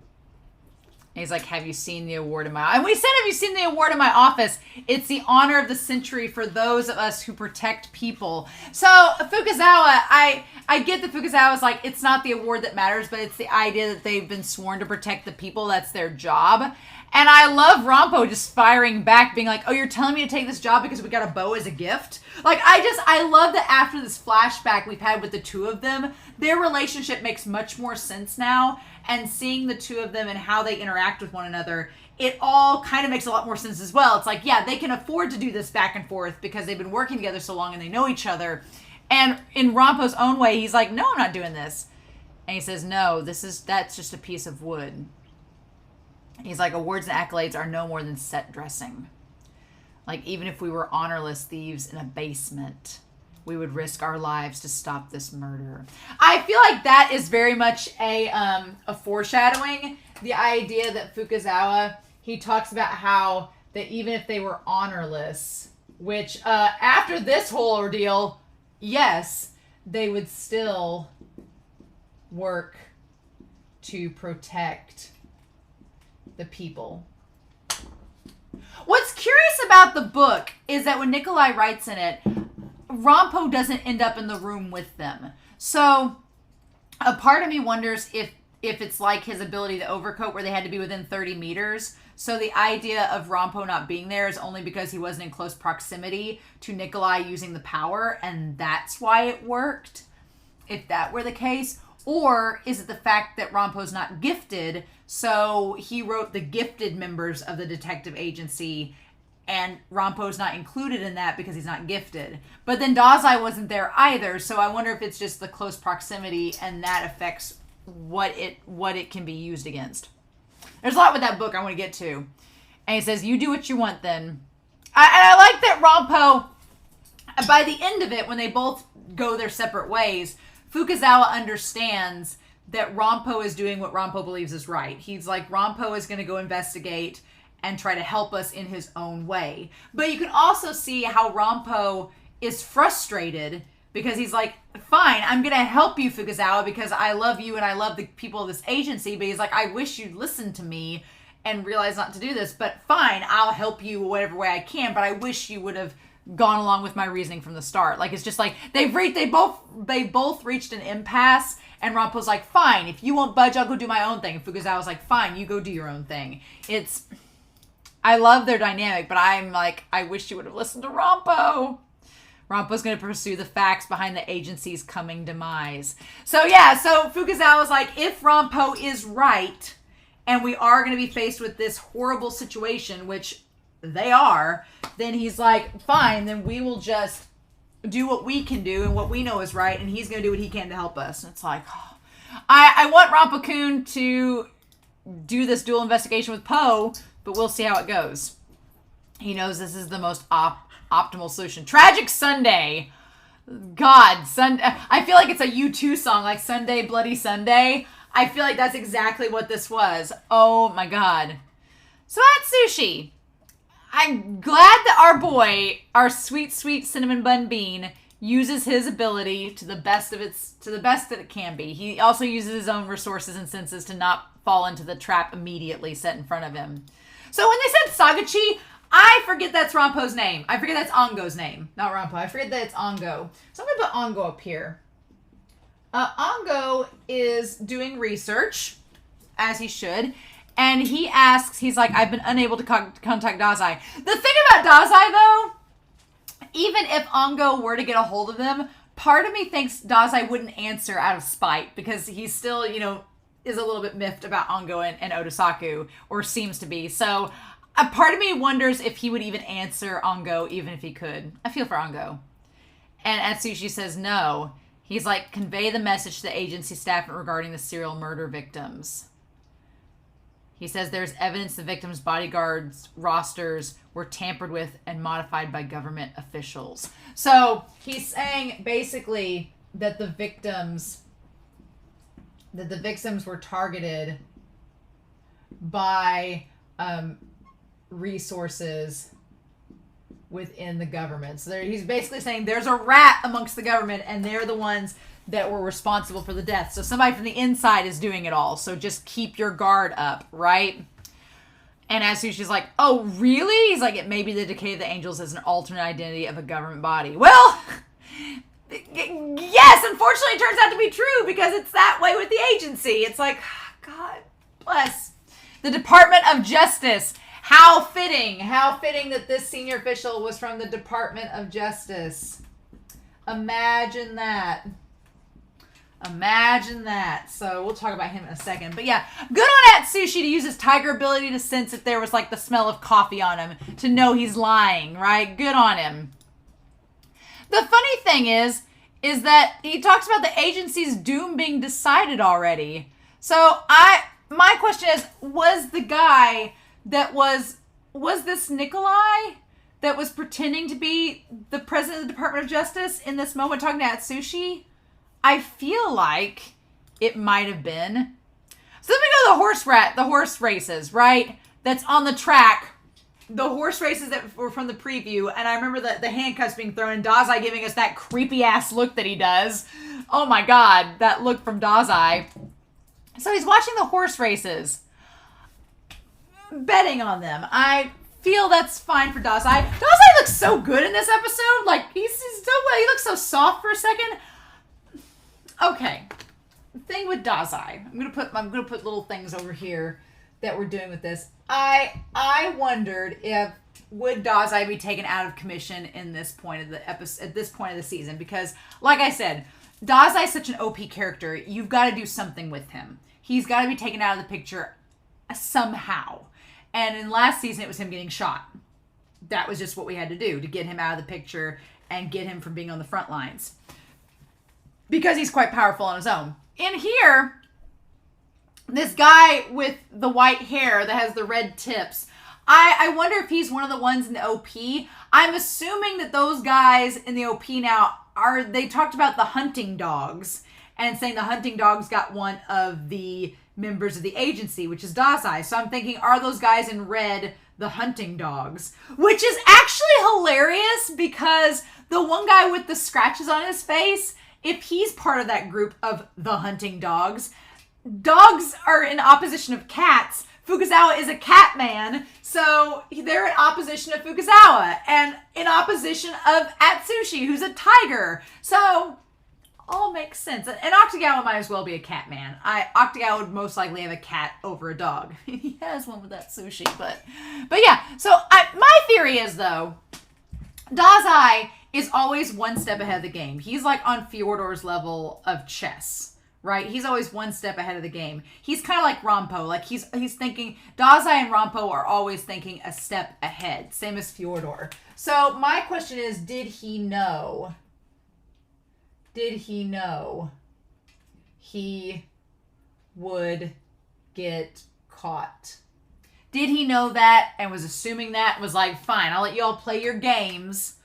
And he's like, have you seen the award in my... And we said, have you seen the award in my office? It's the honor of the century for those of us who protect people. So Fukuzawa, I get that Fukuzawa's like, it's not the award that matters, but it's the idea that they've been sworn to protect the people. That's their job. And I love Rampo just firing back, being like, oh, you're telling me to take this job because we got a bow as a gift? Like, I love that after this flashback we've had with the two of them, their relationship makes much more sense now. And seeing the two of them and how they interact with one another, it all kind of makes a lot more sense as well. It's like, yeah, they can afford to do this back and forth because they've been working together so long and they know each other. And in Rampo's own way, he's like, no, I'm not doing this. And he says, no, that's just a piece of wood. He's like, awards and accolades are no more than set dressing. Like, even if we were honorless thieves in a basement, we would risk our lives to stop this murder. I feel like that is very much a foreshadowing. The idea that Fukuzawa, he talks about how that even if they were honorless, which after this whole ordeal, yes, they would still work to protect the people. What's curious about the book is that when Nikolai writes in it, Rampo doesn't end up in the room with them. So a part of me wonders if it's like his ability to overcoat where they had to be within 30 meters. So the idea of Rampo not being there is only because he wasn't in close proximity to Nikolai using the power, and that's why it worked, if that were the case. Or is it the fact that Rampo's not gifted, so he wrote the gifted members of the detective agency, and Rampo's not included in that because he's not gifted. But then Dazai wasn't there either, so I wonder if it's just the close proximity and that affects what it can be used against. There's a lot with that book I want to get to. And he says, you do what you want then. And I like that Rampo, by the end of it, when they both go their separate ways, Fukuzawa understands that Rampo is doing what Rampo believes is right. He's like, Rampo is going to go investigate and try to help us in his own way. But you can also see how Rampo is frustrated because he's like, fine, I'm going to help you, Fukuzawa, because I love you and I love the people of this agency. But he's like, I wish you'd listen to me and realize not to do this. But fine, I'll help you whatever way I can. But I wish you would have gone along with my reasoning from the start. Like, it's just like they both reached an impasse, and Rampo's like, fine, if you won't budge, I'll go do my own thing. And Fukuzawa's like, fine, you go do your own thing. I love their dynamic, but I'm like, I wish you would have listened to Rampo. Rampo's going to pursue the facts behind the agency's coming demise. So yeah, so Fukuzawa's like, if Rampo is right, and we are going to be faced with this horrible situation, which they are, then he's like, fine, then we will just do what we can do and what we know is right, and he's going to do what he can to help us. And it's like, oh, I want Rampo-kun to do this dual investigation with Poe, but we'll see how it goes. He knows this is the most optimal solution. Tragic Sunday. God, I feel like it's a U2 song, like Sunday, Bloody Sunday. I feel like that's exactly what this was. Oh my God. So at Sushi, I'm glad that our boy, our sweet, sweet cinnamon bun bean, uses his ability to the best that it can be. He also uses his own resources and senses to not fall into the trap immediately set in front of him. So when they said Sagachi, I forget that's Rampo's name. I forget that's Ongo's name. Not Rampo. I forget that it's Ongo. So I'm going to put Ongo up here. Ongo is doing research, as he should. And he asks, he's like, I've been unable to contact Dazai. The thing about Dazai, though, even if Ongo were to get a hold of them, part of me thinks Dazai wouldn't answer out of spite because he's still, is a little bit miffed about Ongo and Otosaku, or seems to be. So a part of me wonders if he would even answer Ongo, even if he could. I feel for Ongo. And Atsushi says no. He's like, convey the message to the agency staff regarding the serial murder victims. He says there's evidence the victims' bodyguards' rosters were tampered with and modified by government officials. So he's saying basically that the victims were targeted by resources within the government. So he's basically saying there's a rat amongst the government, and they're the ones that were responsible for the death. So somebody from the inside is doing it all. So just keep your guard up, right? And Atsushi's like, oh, really? He's like, it may be the Decay of the Angels as an alternate identity of a government body. Well, yes, unfortunately it turns out to be true because it's that way with the agency. It's like, God bless. The Department of Justice. How fitting that this senior official was from the Department of Justice. Imagine that. Imagine that. So we'll talk about him in a second. But yeah, good on Atsushi to use his tiger ability to sense if there was like the smell of coffee on him, to know he's lying, right? Good on him. The funny thing is that he talks about the agency's doom being decided already. So my question is, was the guy that was this Nikolai that was pretending to be the president of the Department of Justice in this moment talking to Atsushi? I feel like it might have been. So then we go to the horse races, right? That's on the track. The horse races that were from the preview. And I remember the handcuffs being thrown and Dazai giving us that creepy ass look that he does. Oh my God, that look from Dazai. So he's watching the horse races. Betting on them. I feel that's fine for Dazai. Dazai looks so good in this episode. Like, he's so well. He looks so soft for a second. Okay, thing with Dazai. I'm gonna put little things over here that we're doing with this. I wondered if would Dazai be taken out of commission in this point of the episode, at this point of the season, because like I said, Dazai is such an OP character. You've got to do something with him. He's got to be taken out of the picture somehow. And in last season, it was him getting shot. That was just what we had to do to get him out of the picture and get him from being on the front lines. Because he's quite powerful on his own. In here, this guy with the white hair that has the red tips, I wonder if he's one of the ones in the OP. I'm assuming that those guys in the OP now they talked about the hunting dogs and saying the hunting dogs got one of the members of the agency, which is Dazai. So I'm thinking, are those guys in red the hunting dogs? Which is actually hilarious because the one guy with the scratches on his face, if he's part of that group of the hunting dogs, dogs are in opposition of cats. Fukuzawa is a cat man, so they're in opposition of Fukuzawa and in opposition of Atsushi, who's a tiger. So all makes sense. And Octagawa might as well be a cat man. Octagawa would most likely have a cat over a dog. He has one with Atsushi, but yeah. So my theory is though, Dazai is always one step ahead of the game. He's like on Fyodor's level of chess, right? He's always one step ahead of the game. He's kind of like Rampo. Like he's thinking, Dazai and Rampo are always thinking a step ahead. Same as Fyodor. So my question is, did he know he would get caught? Did he know that and was assuming that and was like, fine, I'll let you all play your games,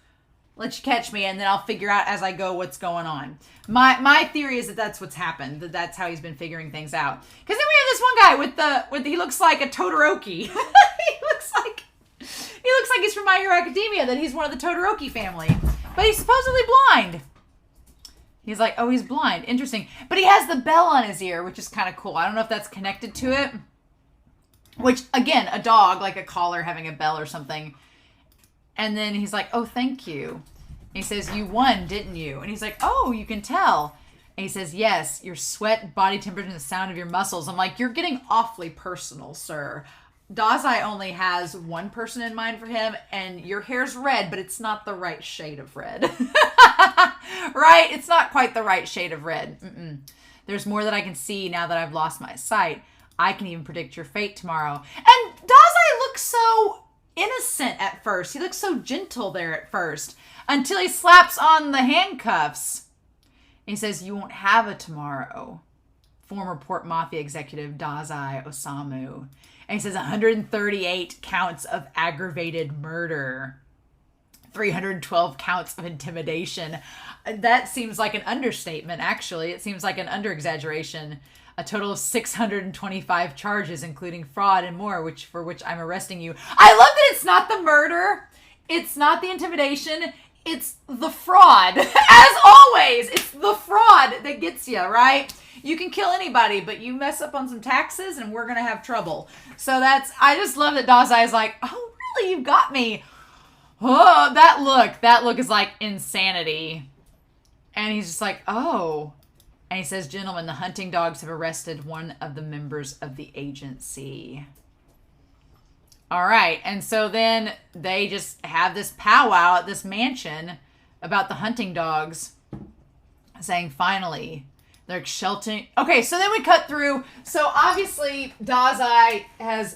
let you catch me, and then I'll figure out as I go what's going on. My theory is that that's what's happened. That's how he's been figuring things out. Because then we have this one guy with he looks like a Todoroki. he looks like he's from My Hero Academia. That he's one of the Todoroki family, but he's supposedly blind. He's like, oh, he's blind. Interesting. But he has the bell on his ear, which is kind of cool. I don't know if that's connected to it. Which, again, a dog, like a collar having a bell or something. And then he's like, oh, thank you. And he says, you won, didn't you? And he's like, oh, you can tell. And he says, yes, your sweat, body temperature, and the sound of your muscles. I'm like, you're getting awfully personal, sir. Dazai only has one person in mind for him, and your hair's red, but it's not the right shade of red. Right? It's not quite the right shade of red. There's more that I can see now that I've lost my sight. I can even predict your fate tomorrow. And Dazai looks so innocent at first. He looks so gentle there at first, until he slaps on the handcuffs. And he says, you won't have a tomorrow. Former Port Mafia executive Dazai Osamu. And he says 138 counts of aggravated murder. 312 counts of intimidation. That seems like an understatement, actually. It seems like an under-exaggeration. A total of 625 charges, including fraud and more, for which I'm arresting you. I love that it's not the murder. It's not the intimidation. It's the fraud. As always, it's the fraud that gets you, right? You can kill anybody, but you mess up on some taxes and we're going to have trouble. So I just love that Dazai is like, oh, really? You got me. Oh, that look is like insanity. And he's just like, oh. And he says, gentlemen, the hunting dogs have arrested one of the members of the agency. All right. And so then they just have this powwow at this mansion about the hunting dogs, saying, finally, they're sheltering. Okay, so then we cut through. So obviously, Dazai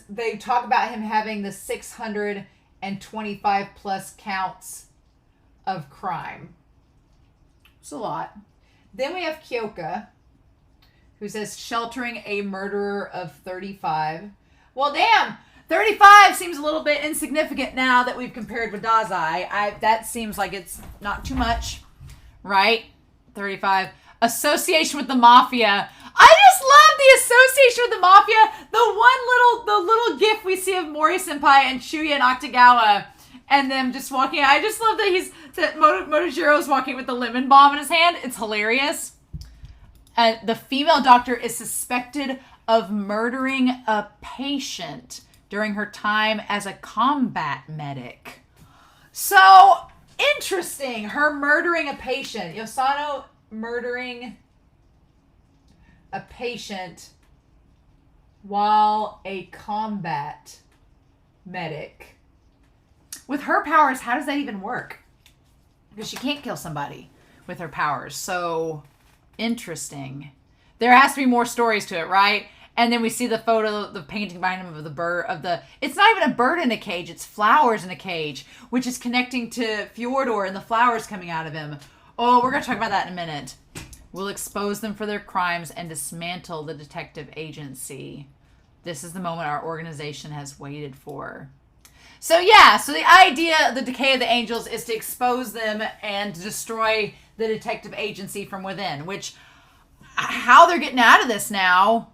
they talk about him having the 625 plus counts of crime. It's a lot. Then we have Kyoka, who says sheltering a murderer of 35. Well, damn, 35 seems a little bit insignificant now that we've compared with Dazai. That seems like it's not too much, right? 35. Association with the mafia. I just love the association with the mafia. The little gif we see of Mori Senpai and Shuya and Akutagawa and them just walking. I just love that Motojiro's walking with the lemon bomb in his hand. It's hilarious. The female doctor is suspected of murdering a patient during her time as a combat medic. So interesting. Her murdering a patient. Yosano murdering a patient while a combat medic. With her powers, how does that even work? Because she can't kill somebody with her powers. So interesting. There has to be more stories to it, right? And then we see the photo, the painting behind him of the bird, it's not even a bird in a cage, it's flowers in a cage, which is connecting to Fjordor and the flowers coming out of him. Oh, we're going to talk about that in a minute. We'll expose them for their crimes and dismantle the detective agency. This is the moment our organization has waited for. So yeah, so the idea of the decay of the angels is to expose them and to destroy the detective agency from within, which how they're getting out of this now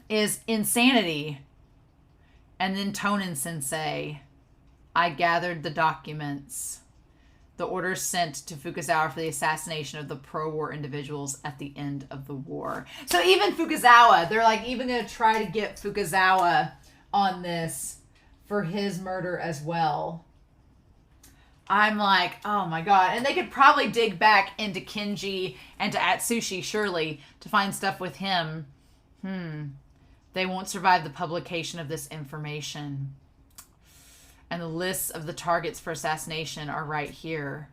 is insanity. And then Tonin Sensei, I gathered the documents. The orders sent to Fukuzawa for the assassination of the pro-war individuals at the end of the war. So even Fukuzawa, they're like even going to try to get Fukuzawa on this for his murder as well. I'm like, oh my god. And they could probably dig back into Kenji and to Atsushi, surely, to find stuff with him. They won't survive the publication of this information. And the lists of the targets for assassination are right here.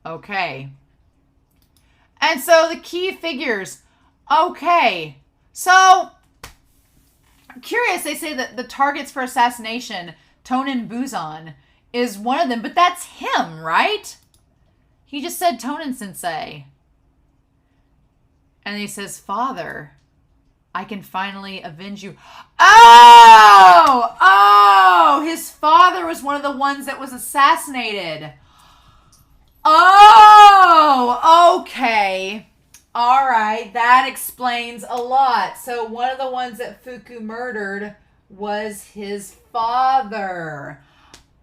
Okay. And so the key figures. Okay. So, I'm curious, they say that the targets for assassination, Tonin Buzan, is one of them. But that's him, right? He just said Tonin Sensei. And he says, Father, I can finally avenge you. Oh, his father was one of the ones that was assassinated. Oh, okay. All right, that explains a lot. So one of the ones that Fuku murdered was his father.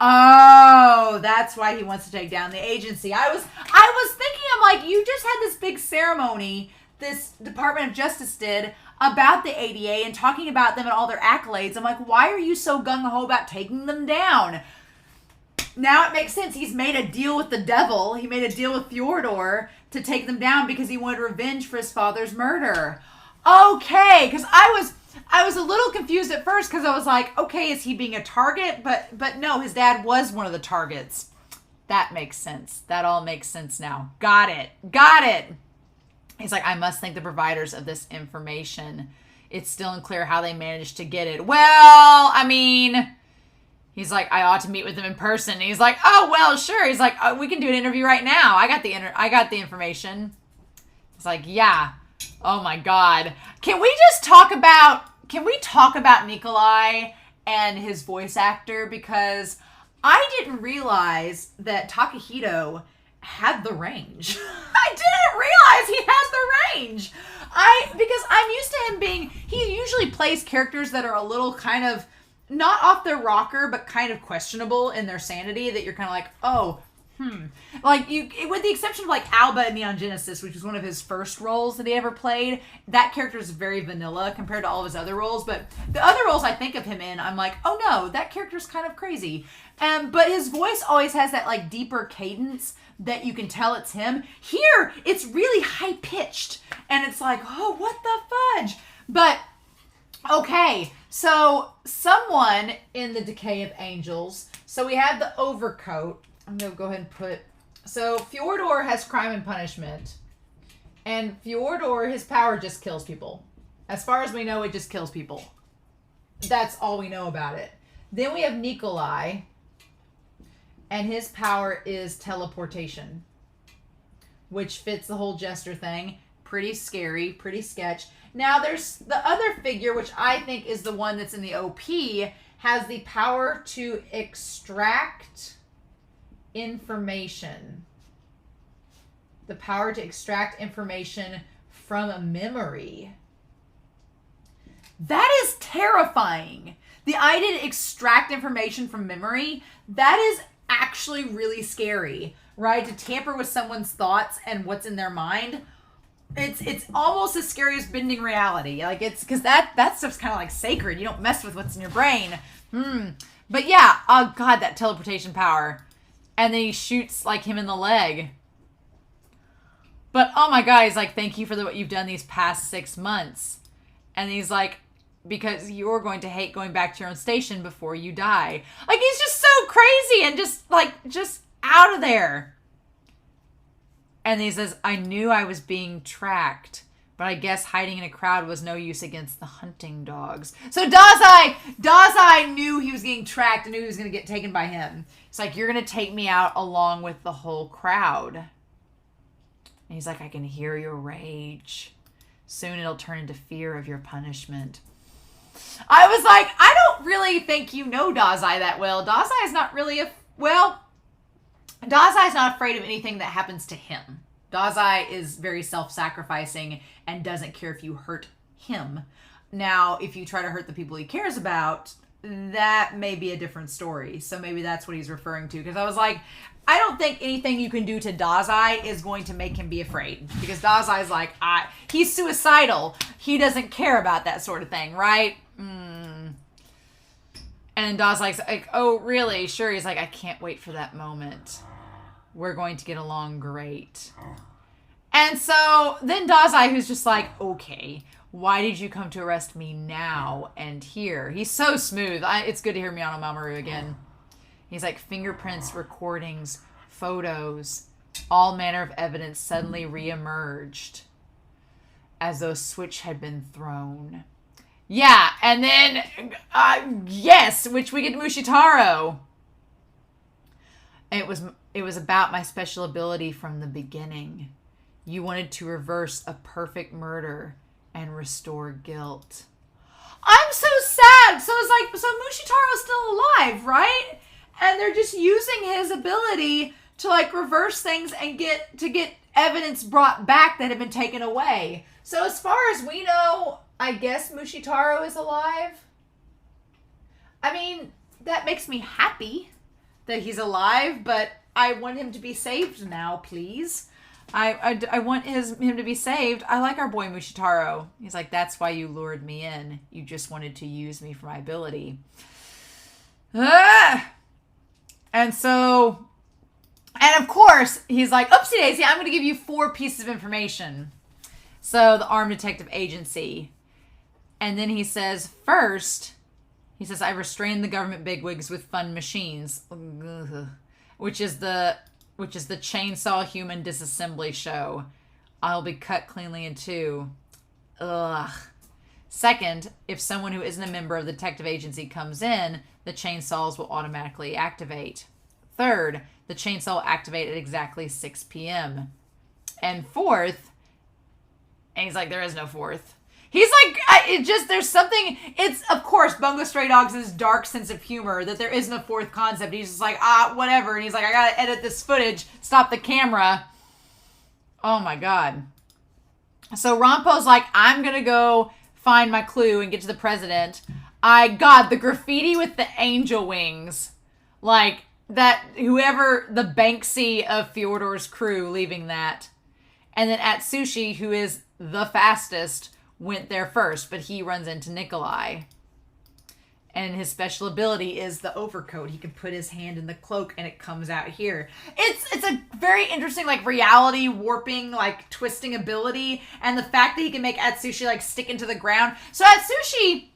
Oh, that's why he wants to take down the agency. I was thinking, I'm like, you just had this big ceremony this Department of Justice did about the ADA and talking about them and all their accolades. I'm like, why are you so gung-ho about taking them down? Now it makes sense. He's made a deal with the devil. He made a deal with Fjordor to take them down because he wanted revenge for his father's murder. Okay, because I was a little confused at first because I was like, okay, is he being a target? But no, his dad was one of the targets. That makes sense. That all makes sense now. Got it. He's like, I must thank the providers of this information. It's still unclear how they managed to get it. Well, I mean, he's like, I ought to meet with them in person. And he's like, oh, well, sure. He's like, we can do an interview right now. I got the information. It's like, yeah. Oh my God. Can we just talk about can we talk about Nikolai and his voice actor? Because I didn't realize that Takahito had the range. I didn't realize he had the range. Because I'm used to him being, he usually plays characters that are a little kind of not off their rocker, but kind of questionable in their sanity, that you're kind of like, oh, like, with the exception of like Alba in Neon Genesis, which was one of his first roles that he ever played, that character is very vanilla compared to all of his other roles. But the other roles I think of him in, I'm like, oh no, that character's kind of crazy. But his voice always has that like deeper cadence that you can tell it's him. Here, it's really high pitched, and it's like, oh, what the fudge? But okay, so someone in the Decay of Angels. So we have the overcoat. I'm going to go ahead and put... So, Fjordor has crime and punishment. And Fjordor, his power just kills people. As far as we know, it just kills people. That's all we know about it. Then we have Nikolai. And his power is teleportation. Which fits the whole Jester thing. Pretty scary, pretty sketch. Now, there's the other figure, which I think is the one that's in the OP, has the power to extract... information. The power to extract information from a memory. That is terrifying. The idea to extract information from memory, that is actually really scary, right? To tamper with someone's thoughts and what's in their mind. It's almost as scary as bending reality. Like, it's because that stuff's kind of like sacred. You don't mess with what's in your brain. But yeah, oh god, that teleportation power. And then he shoots, like, him in the leg. But, oh my god, he's like, thank you for what you've done these past 6 months. And he's like, because you're going to hate going back to your own station before you die. Like, he's just so crazy and just out of there. And he says, I knew I was being tracked, but I guess hiding in a crowd was no use against the hunting dogs. So Dazai knew he was getting tracked and knew he was going to get taken by him. It's like, you're going to take me out along with the whole crowd. And he's like, I can hear your rage. Soon it'll turn into fear of your punishment. I was like, I don't really think you know Dazai that well. Dazai is not really Dazai's not afraid of anything that happens to him. Dazai is very self-sacrificing and doesn't care if you hurt him. Now, if you try to hurt the people he cares about, that may be a different story. So maybe that's what he's referring to. Because I was like, I don't think anything you can do to Dazai is going to make him be afraid. Because Dazai's like, he's suicidal. He doesn't care about that sort of thing, right? And Dazai's like, oh, really? Sure. He's like, I can't wait for that moment. We're going to get along great. And so then Dazai, who's just like, okay, why did you come to arrest me now and here? He's so smooth. It's good to hear Miyano Mamoru again. He's like, fingerprints, recordings, photos, all manner of evidence suddenly reemerged as though a switch had been thrown. Yeah, and then, yes, which we get Mushitaro. It was about my special ability from the beginning. You wanted to reverse a perfect murder and restore guilt. I'm so sad. So it's like, so Mushitaro's still alive, right? And they're just using his ability to like reverse things and get evidence brought back that had been taken away. So as far as we know, I guess Mushitaro is alive. I mean, that makes me happy that he's alive, but I want him to be saved now, please. I want him to be saved. I like our boy Mushitaro. He's like, that's why you lured me in. You just wanted to use me for my ability. And so, and of course, he's like, oopsie daisy, I'm going to give you 4 pieces of information. So the Armed Detective Agency. And then he says, first, he says, I restrained the government bigwigs with fun machines. Which is the Chainsaw Human Disassembly Show. I'll be cut cleanly in 2. Ugh. Second, if someone who isn't a member of the detective agency comes in, the chainsaws will automatically activate. Third, the chainsaw will activate at exactly 6 p.m. And fourth, and he's like, there is no fourth. He's like, there's something, it's, of course, Bungo Stray Dogs' dark sense of humor, that there isn't a fourth concept. He's just like, whatever. And he's like, I gotta edit this footage, stop the camera. Oh my God. So Rompo's like, I'm gonna go find my clue and get to the president. God, the graffiti with the angel wings. Like, that, whoever, the Banksy of Fyodor's crew leaving that. And then Atsushi, who is the fastest, went there first, but he runs into Nikolai. And his special ability is the overcoat. He can put his hand in the cloak and it comes out here. It's a very interesting, like, reality warping, like, twisting ability. And the fact that he can make Atsushi, like, stick into the ground. So Atsushi,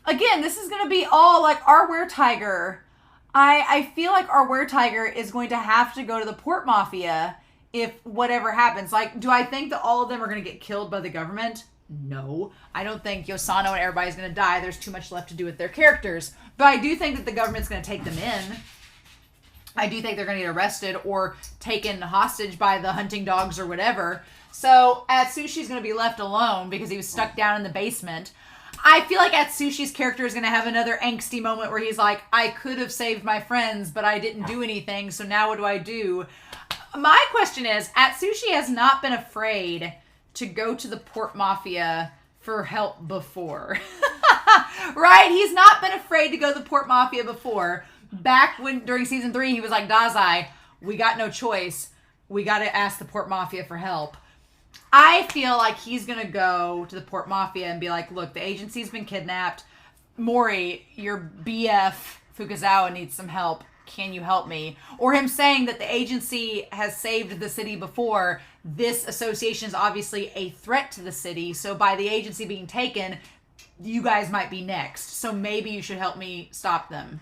again, this is going to be all, like, our were-tiger. I feel like our were-tiger is going to have to go to the Port Mafia if whatever happens. Like, do I think that all of them are going to get killed by the government? No. I don't think Yosano and everybody's going to die. There's too much left to do with their characters. But I do think that the government's going to take them in. I do think they're going to get arrested or taken hostage by the hunting dogs or whatever. So Atsushi's going to be left alone because he was stuck down in the basement. I feel like Atsushi's character is going to have another angsty moment where he's like, I could have saved my friends, but I didn't do anything, so now what do I do? My question is, Atsushi has not been afraid to go to the Port Mafia for help before. Right? He's not been afraid to go to the Port Mafia before. Back when, during season 3, he was like, Dazai, we got no choice. We got to ask the Port Mafia for help. I feel like he's going to go to the Port Mafia and be like, look, the agency's been kidnapped. Mori, your BF Fukazawa needs some help. Can you help me? Or him saying that the agency has saved the city before. This association is obviously a threat to the city. So by the agency being taken, you guys might be next. So maybe you should help me stop them.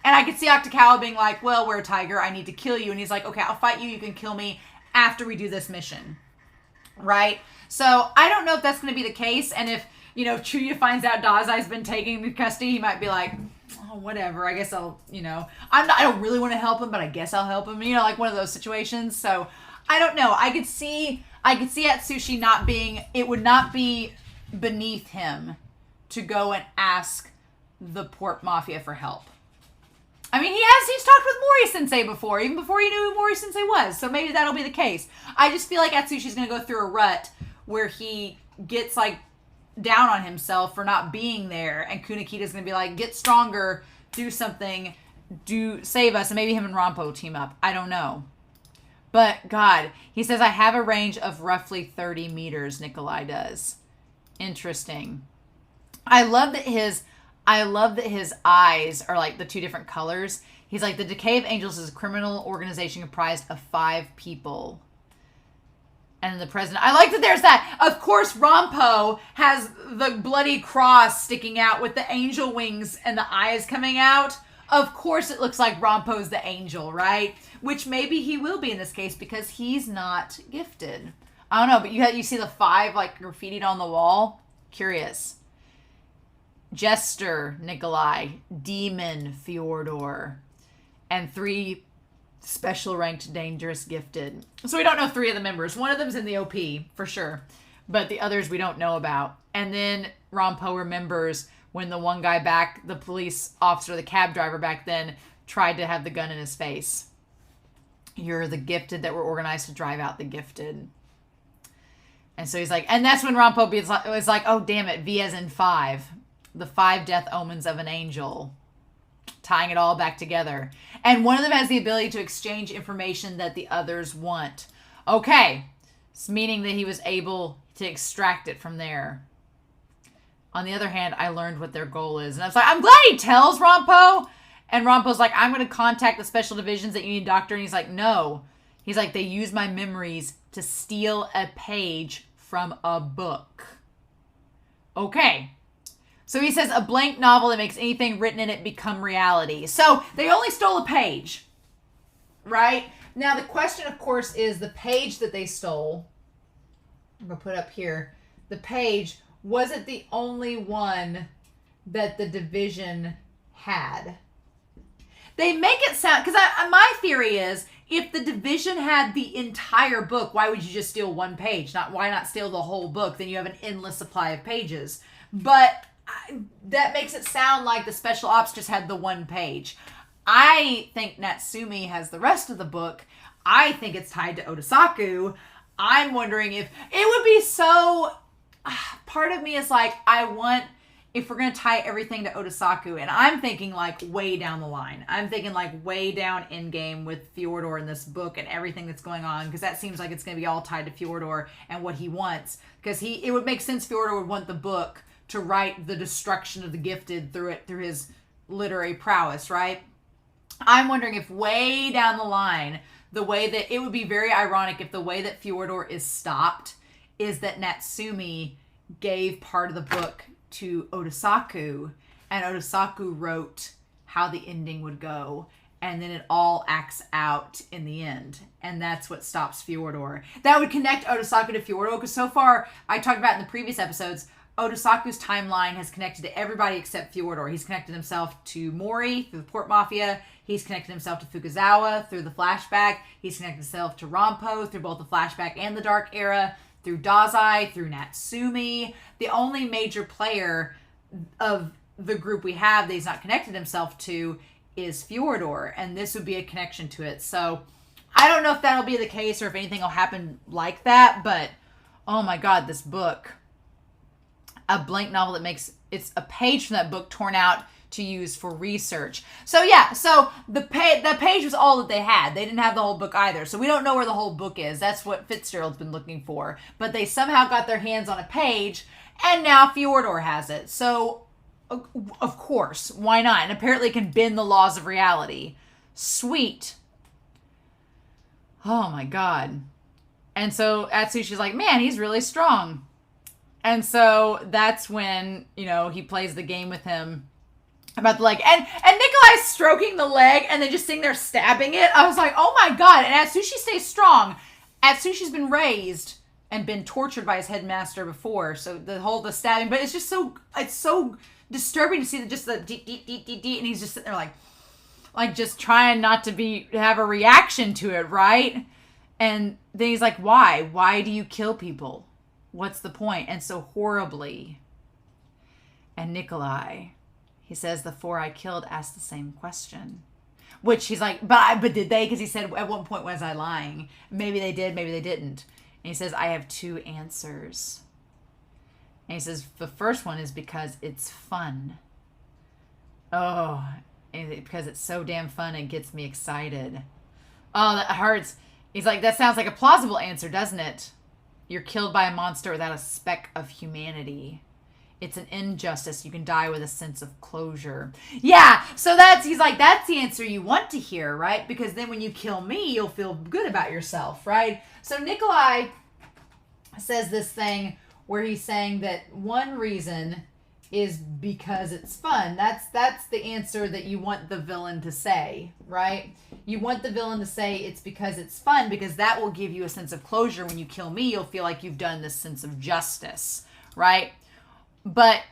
And I could see Octakawa being like, well, we're a tiger. I need to kill you. And he's like, okay, I'll fight you. You can kill me after we do this mission. Right? So I don't know if that's going to be the case. And if, Chuya finds out Dazai's been taken into custody, he might be like, oh, whatever. I guess I'll, I don't really want to help him, but I guess I'll help him. Like one of those situations. So I don't know. I could see Atsushi not being, it would not be beneath him to go and ask the Port Mafia for help. I mean, he's talked with Mori-sensei before, even before he knew who Mori-sensei was. So maybe that'll be the case. I just feel like Atsushi's going to go through a rut where he gets, like, down on himself for not being there. And Kunakita's going to be like, get stronger, do something, save us. And maybe him and Rompo team up. I don't know. But, God, he says, I have a range of roughly 30 meters, Nikolai does. Interesting. I love that his eyes are like the two different colors. He's like, the Decay of Angels is a criminal organization comprised of 5 people. And then the president, I like that there's that. Of course, Rompo has the bloody cross sticking out with the angel wings and the eyes coming out. Of course, it looks like Rompo's the angel, right? Which maybe he will be in this case because he's not gifted. I don't know, but you see the 5 like graffitied on the wall. Curious. Jester, Nikolai, Demon, Fyodor, and 3 special ranked dangerous gifted. So we don't know 3 of the members. One of them's in the OP for sure, but the others we don't know about. And then Rompo remembers when the one guy back, the police officer, the cab driver back then, tried to have the gun in his face. You're the gifted that were organized to drive out the gifted. And so he's like, and that's when Rompo was like, oh damn it, V as in 5. The 5 death omens of an angel, tying it all back together. And one of them has the ability to exchange information that the others want. Okay, it's meaning that he was able to extract it from there. On the other hand, I learned what their goal is. And I was like, I'm glad he tells Rompo. And Rompo's like, I'm going to contact the special divisions that you need, doctor. And he's like, no. He's like, they use my memories to steal a page from a book. Okay. So he says a blank novel that makes anything written in it become reality. So they only stole a page, right? Now the question, of course, is the page that they stole. I'm going to put up here. The page, was it the only one that the division had? They make it sound, because my theory is if the division had the entire book, why would you just steal one page? Why not steal the whole book? Then you have an endless supply of pages. But that makes it sound like the special ops just had the one page. I think Natsumi has the rest of the book. I think it's tied to Otosaku. I'm wondering if it would be so... Part of me is like, if we're going to tie everything to Otosaku, and I'm thinking like way down the line. I'm thinking like way down in game with Fyodor in this book and everything that's going on, because that seems like it's going to be all tied to Fyodor and what he wants. Because it would make sense Fyodor would want the book to write the destruction of the gifted through his literary prowess, right? I'm wondering if way down the line, the way that it would be very ironic if the way that Fyodor is stopped is that Natsumi gave part of the book to Otosaku, and Otosaku wrote how the ending would go, and then it all acts out in the end, and that's what stops Fyodor. That would connect Otosaku to Fyodor, because so far, I talked about in the previous episodes, Otosaku's timeline has connected to everybody except Fyodor. He's connected himself to Mori through the Port Mafia. He's connected himself to Fukuzawa through the flashback. He's connected himself to Rampo through both the flashback and the Dark Era, through Dazai, through Natsumi. The only major player of the group we have that he's not connected himself to is Fyodor, and this would be a connection to it. So I don't know if that'll be the case or if anything will happen like that, but oh my god, this book. A blank novel that it's a page from that book torn out to use for research. So yeah, so the page was all that they had. They didn't have the whole book either. So we don't know where the whole book is. That's what Fitzgerald's been looking for. But they somehow got their hands on a page, and now Fyodor has it. So of course, why not? And apparently can bend the laws of reality. Sweet. Oh my god. And so Atsushi's like, man, he's really strong. And so that's when, he plays the game with him about the leg. And Nikolai's stroking the leg and then just sitting there stabbing it. I was like, oh my god. And Atsushi stays strong. Atsushi's been raised and been tortured by his headmaster before. So the stabbing, but it's just it's so disturbing to see just the deep, and he's just sitting there like just trying not to have a reaction to it, right? And then he's like, why? Why do you kill people? What's the point? And so horribly. And Nikolai, he says, the four I killed asked the same question. Which he's like, but did they? Because he said, at one point, was I lying? Maybe they did, maybe they didn't. And he says, I have two answers. And he says, the first one is because it's fun. Oh, because it's so damn fun, it gets me excited. Oh, that hurts. He's like, that sounds like a plausible answer, doesn't it? You're killed by a monster without a speck of humanity. It's an injustice. You can die with a sense of closure. Yeah, so he's like, that's the answer you want to hear, right? Because then when you kill me, you'll feel good about yourself, right? So Nikolai says this thing where he's saying that one reason is because it's fun. That's the answer that you want the villain to say, right? You want the villain to say it's because it's fun, because that will give you a sense of closure. When you kill me, you'll feel like you've done this sense of justice, right? But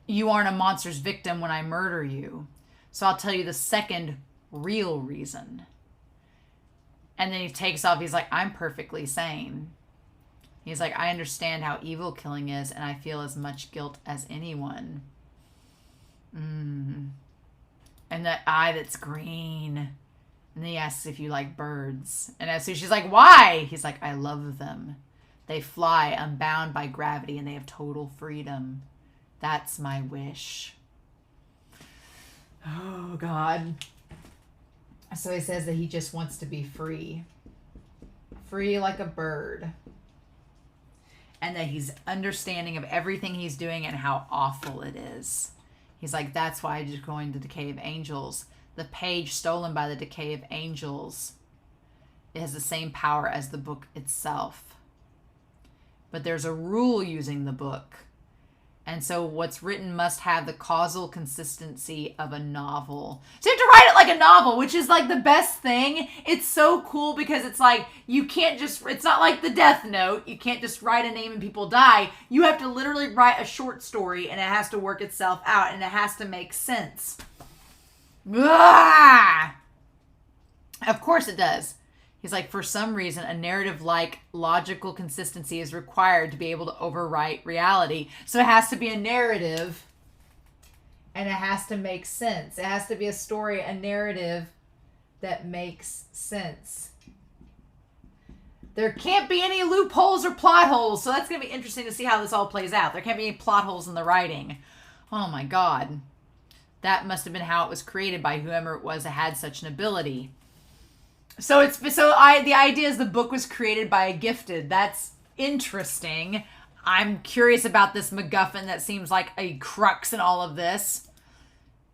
you aren't a monster's victim when I murder you. So I'll tell you the second real reason. And then he takes off. He's like, I'm perfectly sane. He's like, I understand how evil killing is, and I feel as much guilt as anyone. And that eye that's green. And then he asks if you like birds. And so she's like, why? He's like, I love them. They fly unbound by gravity, and they have total freedom. That's my wish. Oh, God. So he says that he just wants to be free. Free like a bird. And that he's understanding of everything he's doing and how awful it is. He's like, that's why I'm just going to the Decay of Angels. The page stolen by the Decay of Angels, it has the same power as the book itself. But there's a rule using the book. And so what's written must have the causal consistency of a novel. So you have to write it like a novel, which is like the best thing. It's so cool because it's like, you can't just, it's not like the Death Note. You can't just write a name and people die. You have to literally write a short story, and it has to work itself out, and it has to make sense. Ah! Of course it does. He's like, for some reason, a narrative-like logical consistency is required to be able to overwrite reality. So it has to be a narrative, and it has to make sense. It has to be a story, a narrative that makes sense. There can't be any loopholes or plot holes, so that's going to be interesting to see how this all plays out. There can't be any plot holes in the writing. Oh my God. That must have been how it was created by whoever it was that had such an ability. So the idea is the book was created by a gifted. That's interesting. I'm curious about this MacGuffin that seems like a crux in all of this.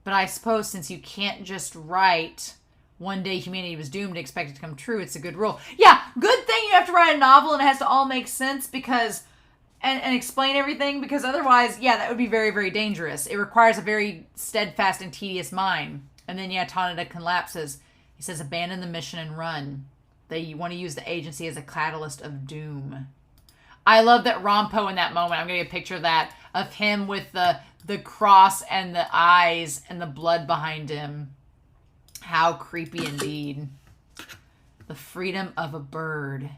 But I suppose since you can't just write one day humanity was doomed to expect it to come true, it's a good rule. Yeah, good thing you have to write a novel and it has to all make sense because and explain everything, because otherwise, yeah, that would be very, very dangerous. It requires a very steadfast and tedious mind. And then, yeah, Tanada collapses. He says, abandon the mission and run. They want to use the agency as a catalyst of doom. I love that Rompo in that moment. I'm going to get a picture of that, of him with the cross and the eyes and the blood behind him. How creepy indeed. The freedom of a bird.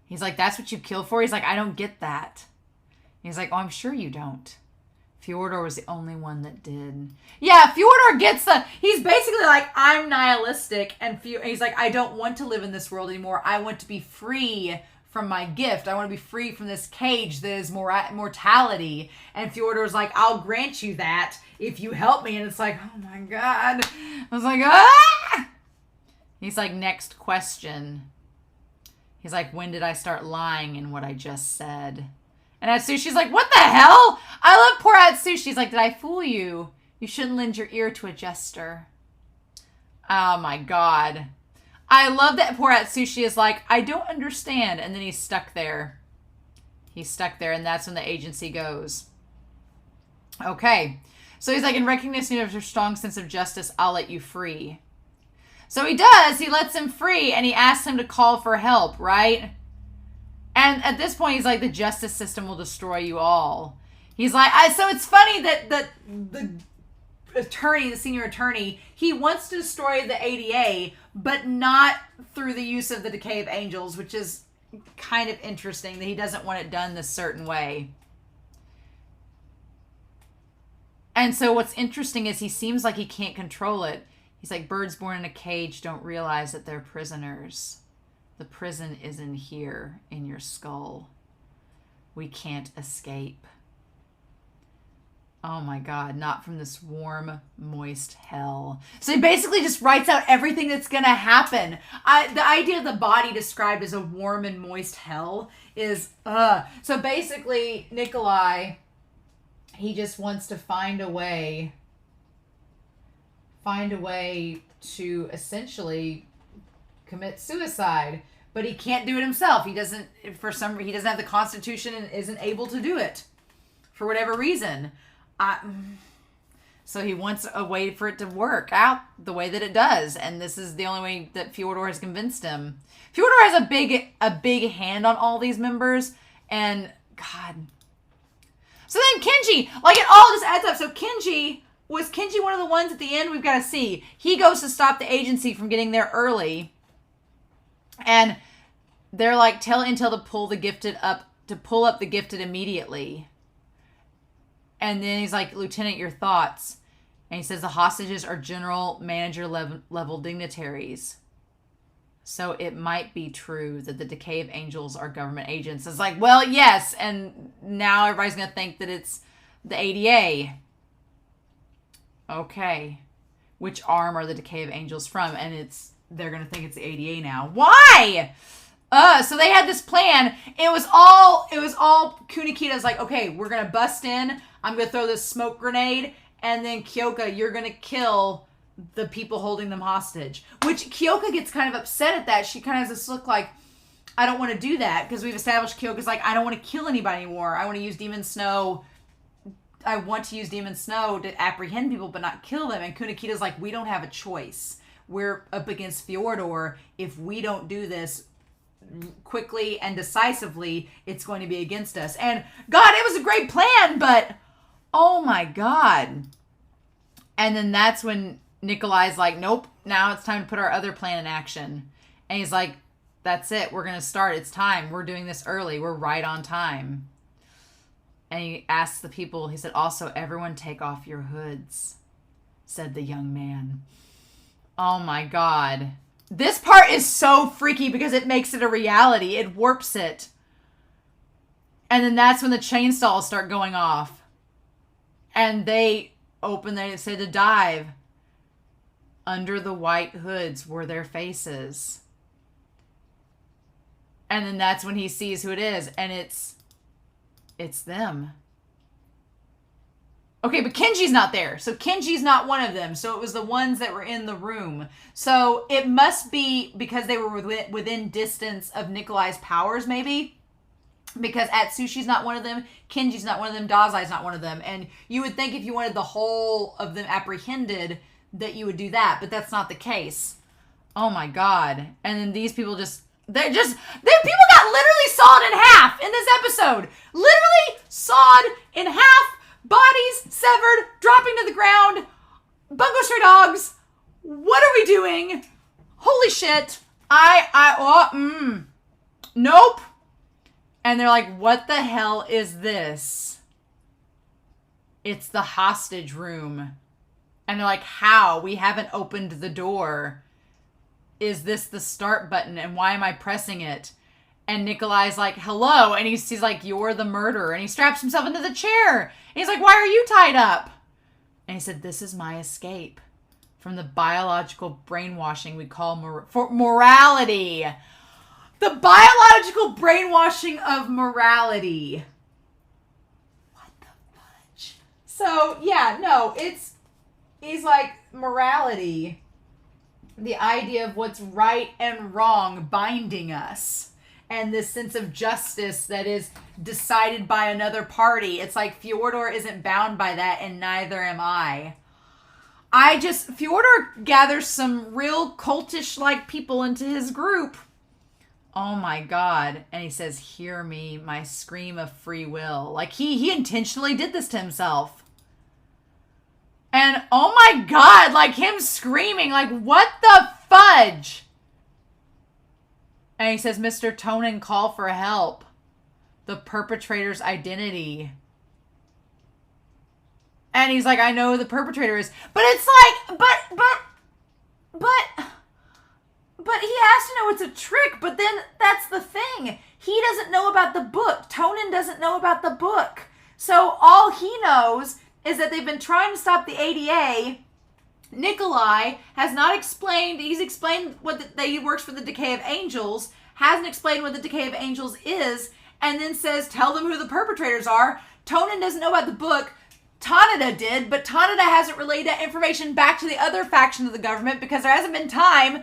He's like, that's what you kill for? He's like, I don't get that. He's like, oh, I'm sure you don't. Fyodor was the only one that did. Yeah, Fyodor gets he's basically like, I'm nihilistic. And he's like, I don't want to live in this world anymore. I want to be free from my gift. I want to be free from this cage that is mortality. And Fyodor's like, I'll grant you that if you help me. And it's like, oh my God. I was like, ah! He's like, next question. He's like, when did I start lying in what I just said? And Atsushi's like, what the hell? I love poor Atsushi. She's like, did I fool you? You shouldn't lend your ear to a jester. Oh my God. I love that poor Atsushi is like, I don't understand. And then he's stuck there. He's stuck there. And that's when the agency goes. Okay. So he's like, in recognition of your strong sense of justice, I'll let you free. So he does. He lets him free. And he asks him to call for help, right? And at this point, he's like, the justice system will destroy you all. He's like, so it's funny that the attorney, the senior attorney, he wants to destroy the ADA, but not through the use of the Decay of Angels, which is kind of interesting that he doesn't want it done this certain way. And so what's interesting is he seems like he can't control it. He's like, birds born in a cage don't realize that they're prisoners. The prison is in here, in your skull. We can't escape. Oh my God, not from this warm, moist hell. So he basically just writes out everything that's going to happen. The idea of the body described as a warm and moist hell is, So basically, Nikolai, he just wants to find a way to essentially commit suicide, but he can't do it himself. He doesn't have the Constitution and isn't able to do it for whatever reason. So he wants a way for it to work out the way that it does, and this is the only way that Fyodor has convinced him. Fyodor has a big hand on all these members, and God. So then Kenji, like it all just adds up. So was Kenji one of the ones at the end? We've got to see. He goes to stop the agency from getting there early. And they're like, tell Intel to pull up the gifted immediately. And then he's like, Lieutenant, your thoughts. And he says the hostages are general manager level dignitaries. So it might be true that the Decay of Angels are government agents. It's like, well, yes. And now everybody's going to think that it's the ADA. Okay. Which arm are the Decay of Angels from? And they're going to think it's the ADA now. Why? So they had this plan. It was all Kunikita's like, okay, we're going to bust in. I'm going to throw this smoke grenade. And then Kyoka, you're going to kill the people holding them hostage. Which Kyoka gets kind of upset at that. She kind of has this look like, I don't want to do that. Because we've established Kyoka's like, I don't want to kill anybody anymore. I want to use Demon Snow. I want to use Demon Snow to apprehend people but not kill them. And Kunikita's like, we don't have a choice. We're up against Fyodor. If we don't do this quickly and decisively, it's going to be against us. And God, it was a great plan, but oh my God. And then that's when Nikolai's like, nope, now it's time to put our other plan in action. And he's like, that's it. We're going to start. It's time. We're doing this early. We're right on time. And he asked the people, he said, also, everyone take off your hoods, said the young man. Oh my God. This part is so freaky because it makes it a reality. It warps it. And then that's when the chainsaws start going off. And they say to dive. Under the white hoods were their faces. And then that's when he sees who it is. And it's them. Okay, but Kenji's not there. So Kenji's not one of them. So it was the ones that were in the room. So it must be because they were within distance of Nikolai's powers, maybe. Because Atsushi's not one of them. Kenji's not one of them. Dazai's not one of them. And you would think if you wanted the whole of them apprehended that you would do that. But that's not the case. Oh my God. And then these people people got literally sawed in half in this episode. Literally sawed in half. Bodies severed, dropping to the ground. Bungo Stray Dogs. What are we doing? Holy shit. Nope. And they're like, what the hell is this? It's the hostage room. And they're like, how? We haven't opened the door. Is this the start button? And why am I pressing it? And Nikolai's like, hello. And he's like, you're the murderer. And he straps himself into the chair. And he's like, why are you tied up? And he said, this is my escape from the biological brainwashing we call morality. The biological brainwashing of morality. What the fudge? So, yeah, no, he's like, morality. The idea of what's right and wrong binding us. And this sense of justice that is decided by another party. It's like Fyodor isn't bound by that, and neither am I. Fyodor gathers some real cultish-like people into his group. Oh my God. And he says, hear me, my scream of free will. Like he intentionally did this to himself. And oh my God, like him screaming, like what the fudge? And he says, Mr. Tonin, call for help. The perpetrator's identity. And he's like, I know who the perpetrator is. But it's like, but he has to know it's a trick. But then that's the thing. He doesn't know about the book. Tonin doesn't know about the book. So all he knows is that they've been trying to stop the ADA. Nikolai has not explained, he's explained that he works for the Decay of Angels, hasn't explained what the Decay of Angels is, and then says, tell them who the perpetrators are. Tonin doesn't know about the book. Tanada did, but Tanada hasn't relayed that information back to the other faction of the government because there hasn't been time.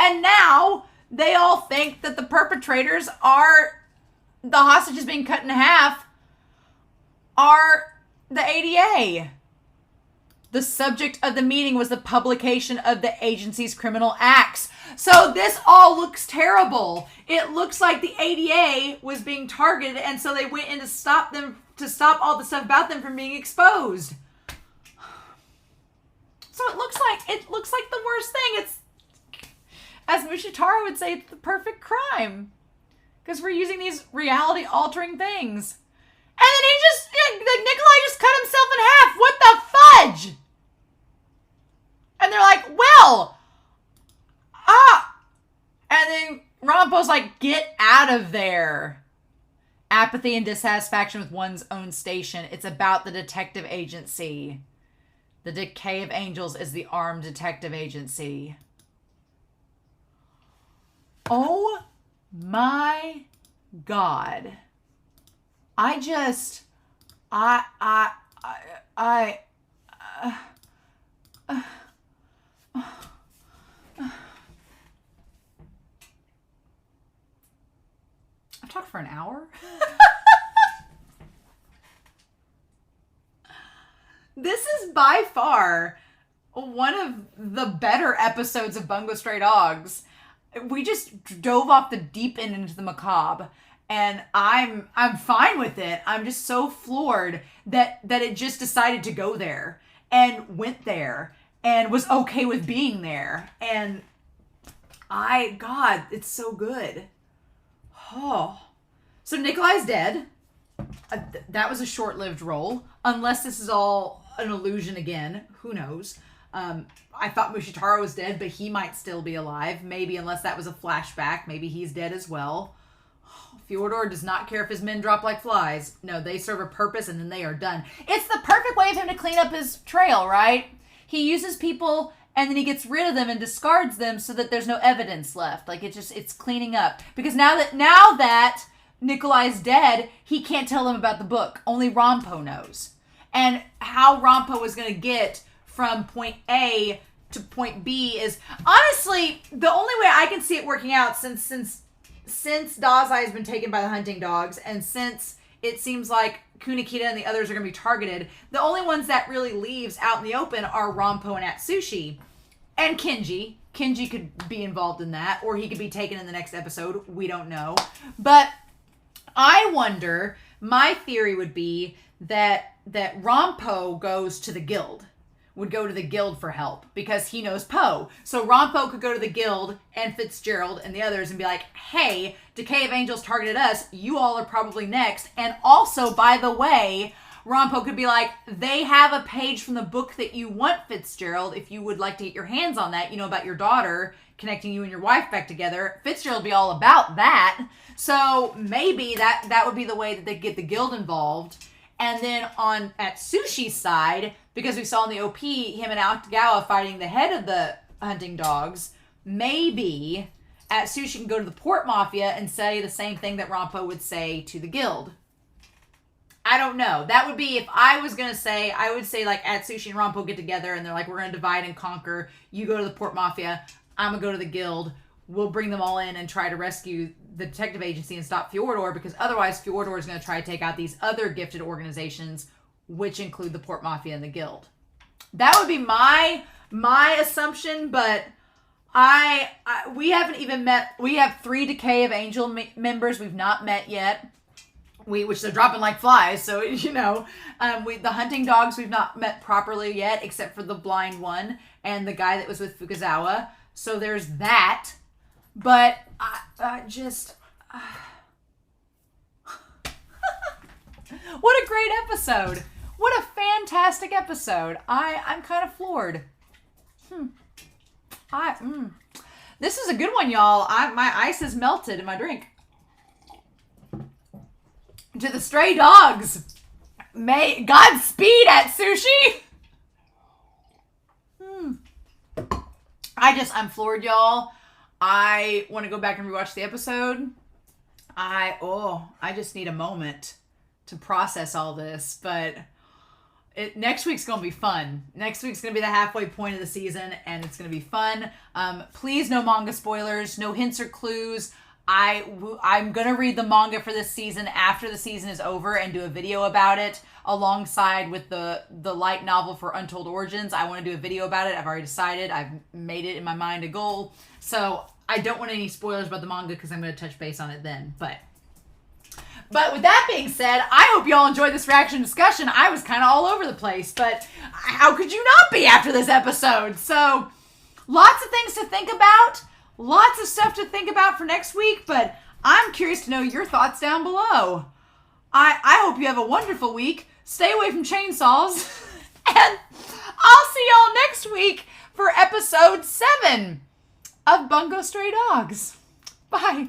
And now they all think that the perpetrators are the hostages being cut in half are the ADA. The subject of the meeting was the publication of the agency's criminal acts. So this all looks terrible. It looks like the ADA was being targeted, and so they went in to stop all the stuff about them from being exposed. So it looks like the worst thing. It's, as Mushitaro would say, it's the perfect crime. Because we're using these reality-altering things. And then Nikolai just cut himself in half. What the fudge? And they're like, well, and then Rampo's like, get out of there. Apathy and dissatisfaction with one's own station. It's about the detective agency. The Decay of Angels is the armed detective agency. Oh my God. I'm talked for an hour. This is by far one of the better episodes of Bungo Stray Dogs. We just dove off the deep end into the macabre, and I'm fine with it. I'm just so floored that it just decided to go there and went there and was okay with being there. And God, it's so good. Oh. So Nikolai's dead. That was a short-lived role. Unless this is all an illusion again. Who knows? I thought Mushitaro was dead, but he might still be alive. Maybe, unless that was a flashback. Maybe he's dead as well. Fyodor does not care if his men drop like flies. No, they serve a purpose and then they are done. It's the perfect way of him to clean up his trail, right? He uses people and then he gets rid of them and discards them so that there's no evidence left. Like, it's cleaning up. Because now that Nikolai's dead, he can't tell them about the book. Only Rompo knows. And how Rompo is going to get from point A to point B is, honestly, the only way I can see it working out since Dazai has been taken by the hunting dogs, and since it seems like Kunikita and the others are going to be targeted, the only ones that really leaves out in the open are Rompo and Atsushi. And Kenji. Kenji could be involved in that, or he could be taken in the next episode. We don't know. But I wonder, my theory would be that Rompo goes to the guild. Would go to the guild for help because he knows Poe. So Rompo could go to the guild and Fitzgerald and the others and be like, hey, Decay of Angels targeted us. You all are probably next. And also, by the way, Rompo could be like, they have a page from the book that you want, Fitzgerald. If you would like to get your hands on that, about your daughter, connecting you and your wife back together. Fitzgerald would be all about that. So maybe that would be the way that they get the guild involved. And then at Sushi's side, because we saw in the OP, him and Akagawa fighting the head of the hunting dogs, maybe Atsushi can go to the Port Mafia and say the same thing that Rompo would say to the guild. I don't know. That would be, if I was going to say, I would say like Atsushi and Rompo get together and they're like, we're going to divide and conquer. You go to the Port Mafia. I'm going to go to the guild. We'll bring them all in and try to rescue the detective agency and stop Fyodor, because otherwise Fyodor is going to try to take out these other gifted organizations, which include the Port Mafia and the guild. That would be my assumption, but we haven't even met. We have 3 Decay of Angel members we've not met yet. Which they're dropping like flies, so the hunting dogs we've not met properly yet, except for the blind one and the guy that was with Fukazawa. So there's that. But I just what a great episode! What a fantastic episode! I'm kind of floored. This is a good one, y'all. My ice has melted in my drink. To the stray dogs. May Godspeed, Atsushi. I'm floored, y'all. I want to go back and rewatch the episode. I just need a moment to process all this, but next week's going to be fun. Next week's going to be the halfway point of the season, and it's going to be fun. Please, no manga spoilers, no hints or clues. I'm going to read the manga for this season after the season is over and do a video about it alongside with the light novel for Untold Origins. I want to do a video about it. I've already decided. I've made it in my mind a goal. So I don't want any spoilers about the manga because I'm going to touch base on it then. But with that being said, I hope you all enjoyed this reaction discussion. I was kind of all over the place, but how could you not be after this episode? So lots of things to think about. Lots of stuff to think about for next week, but I'm curious to know your thoughts down below. I hope you have a wonderful week. Stay away from chainsaws. And I'll see y'all next week for episode 7 of Bungo Stray Dogs. Bye.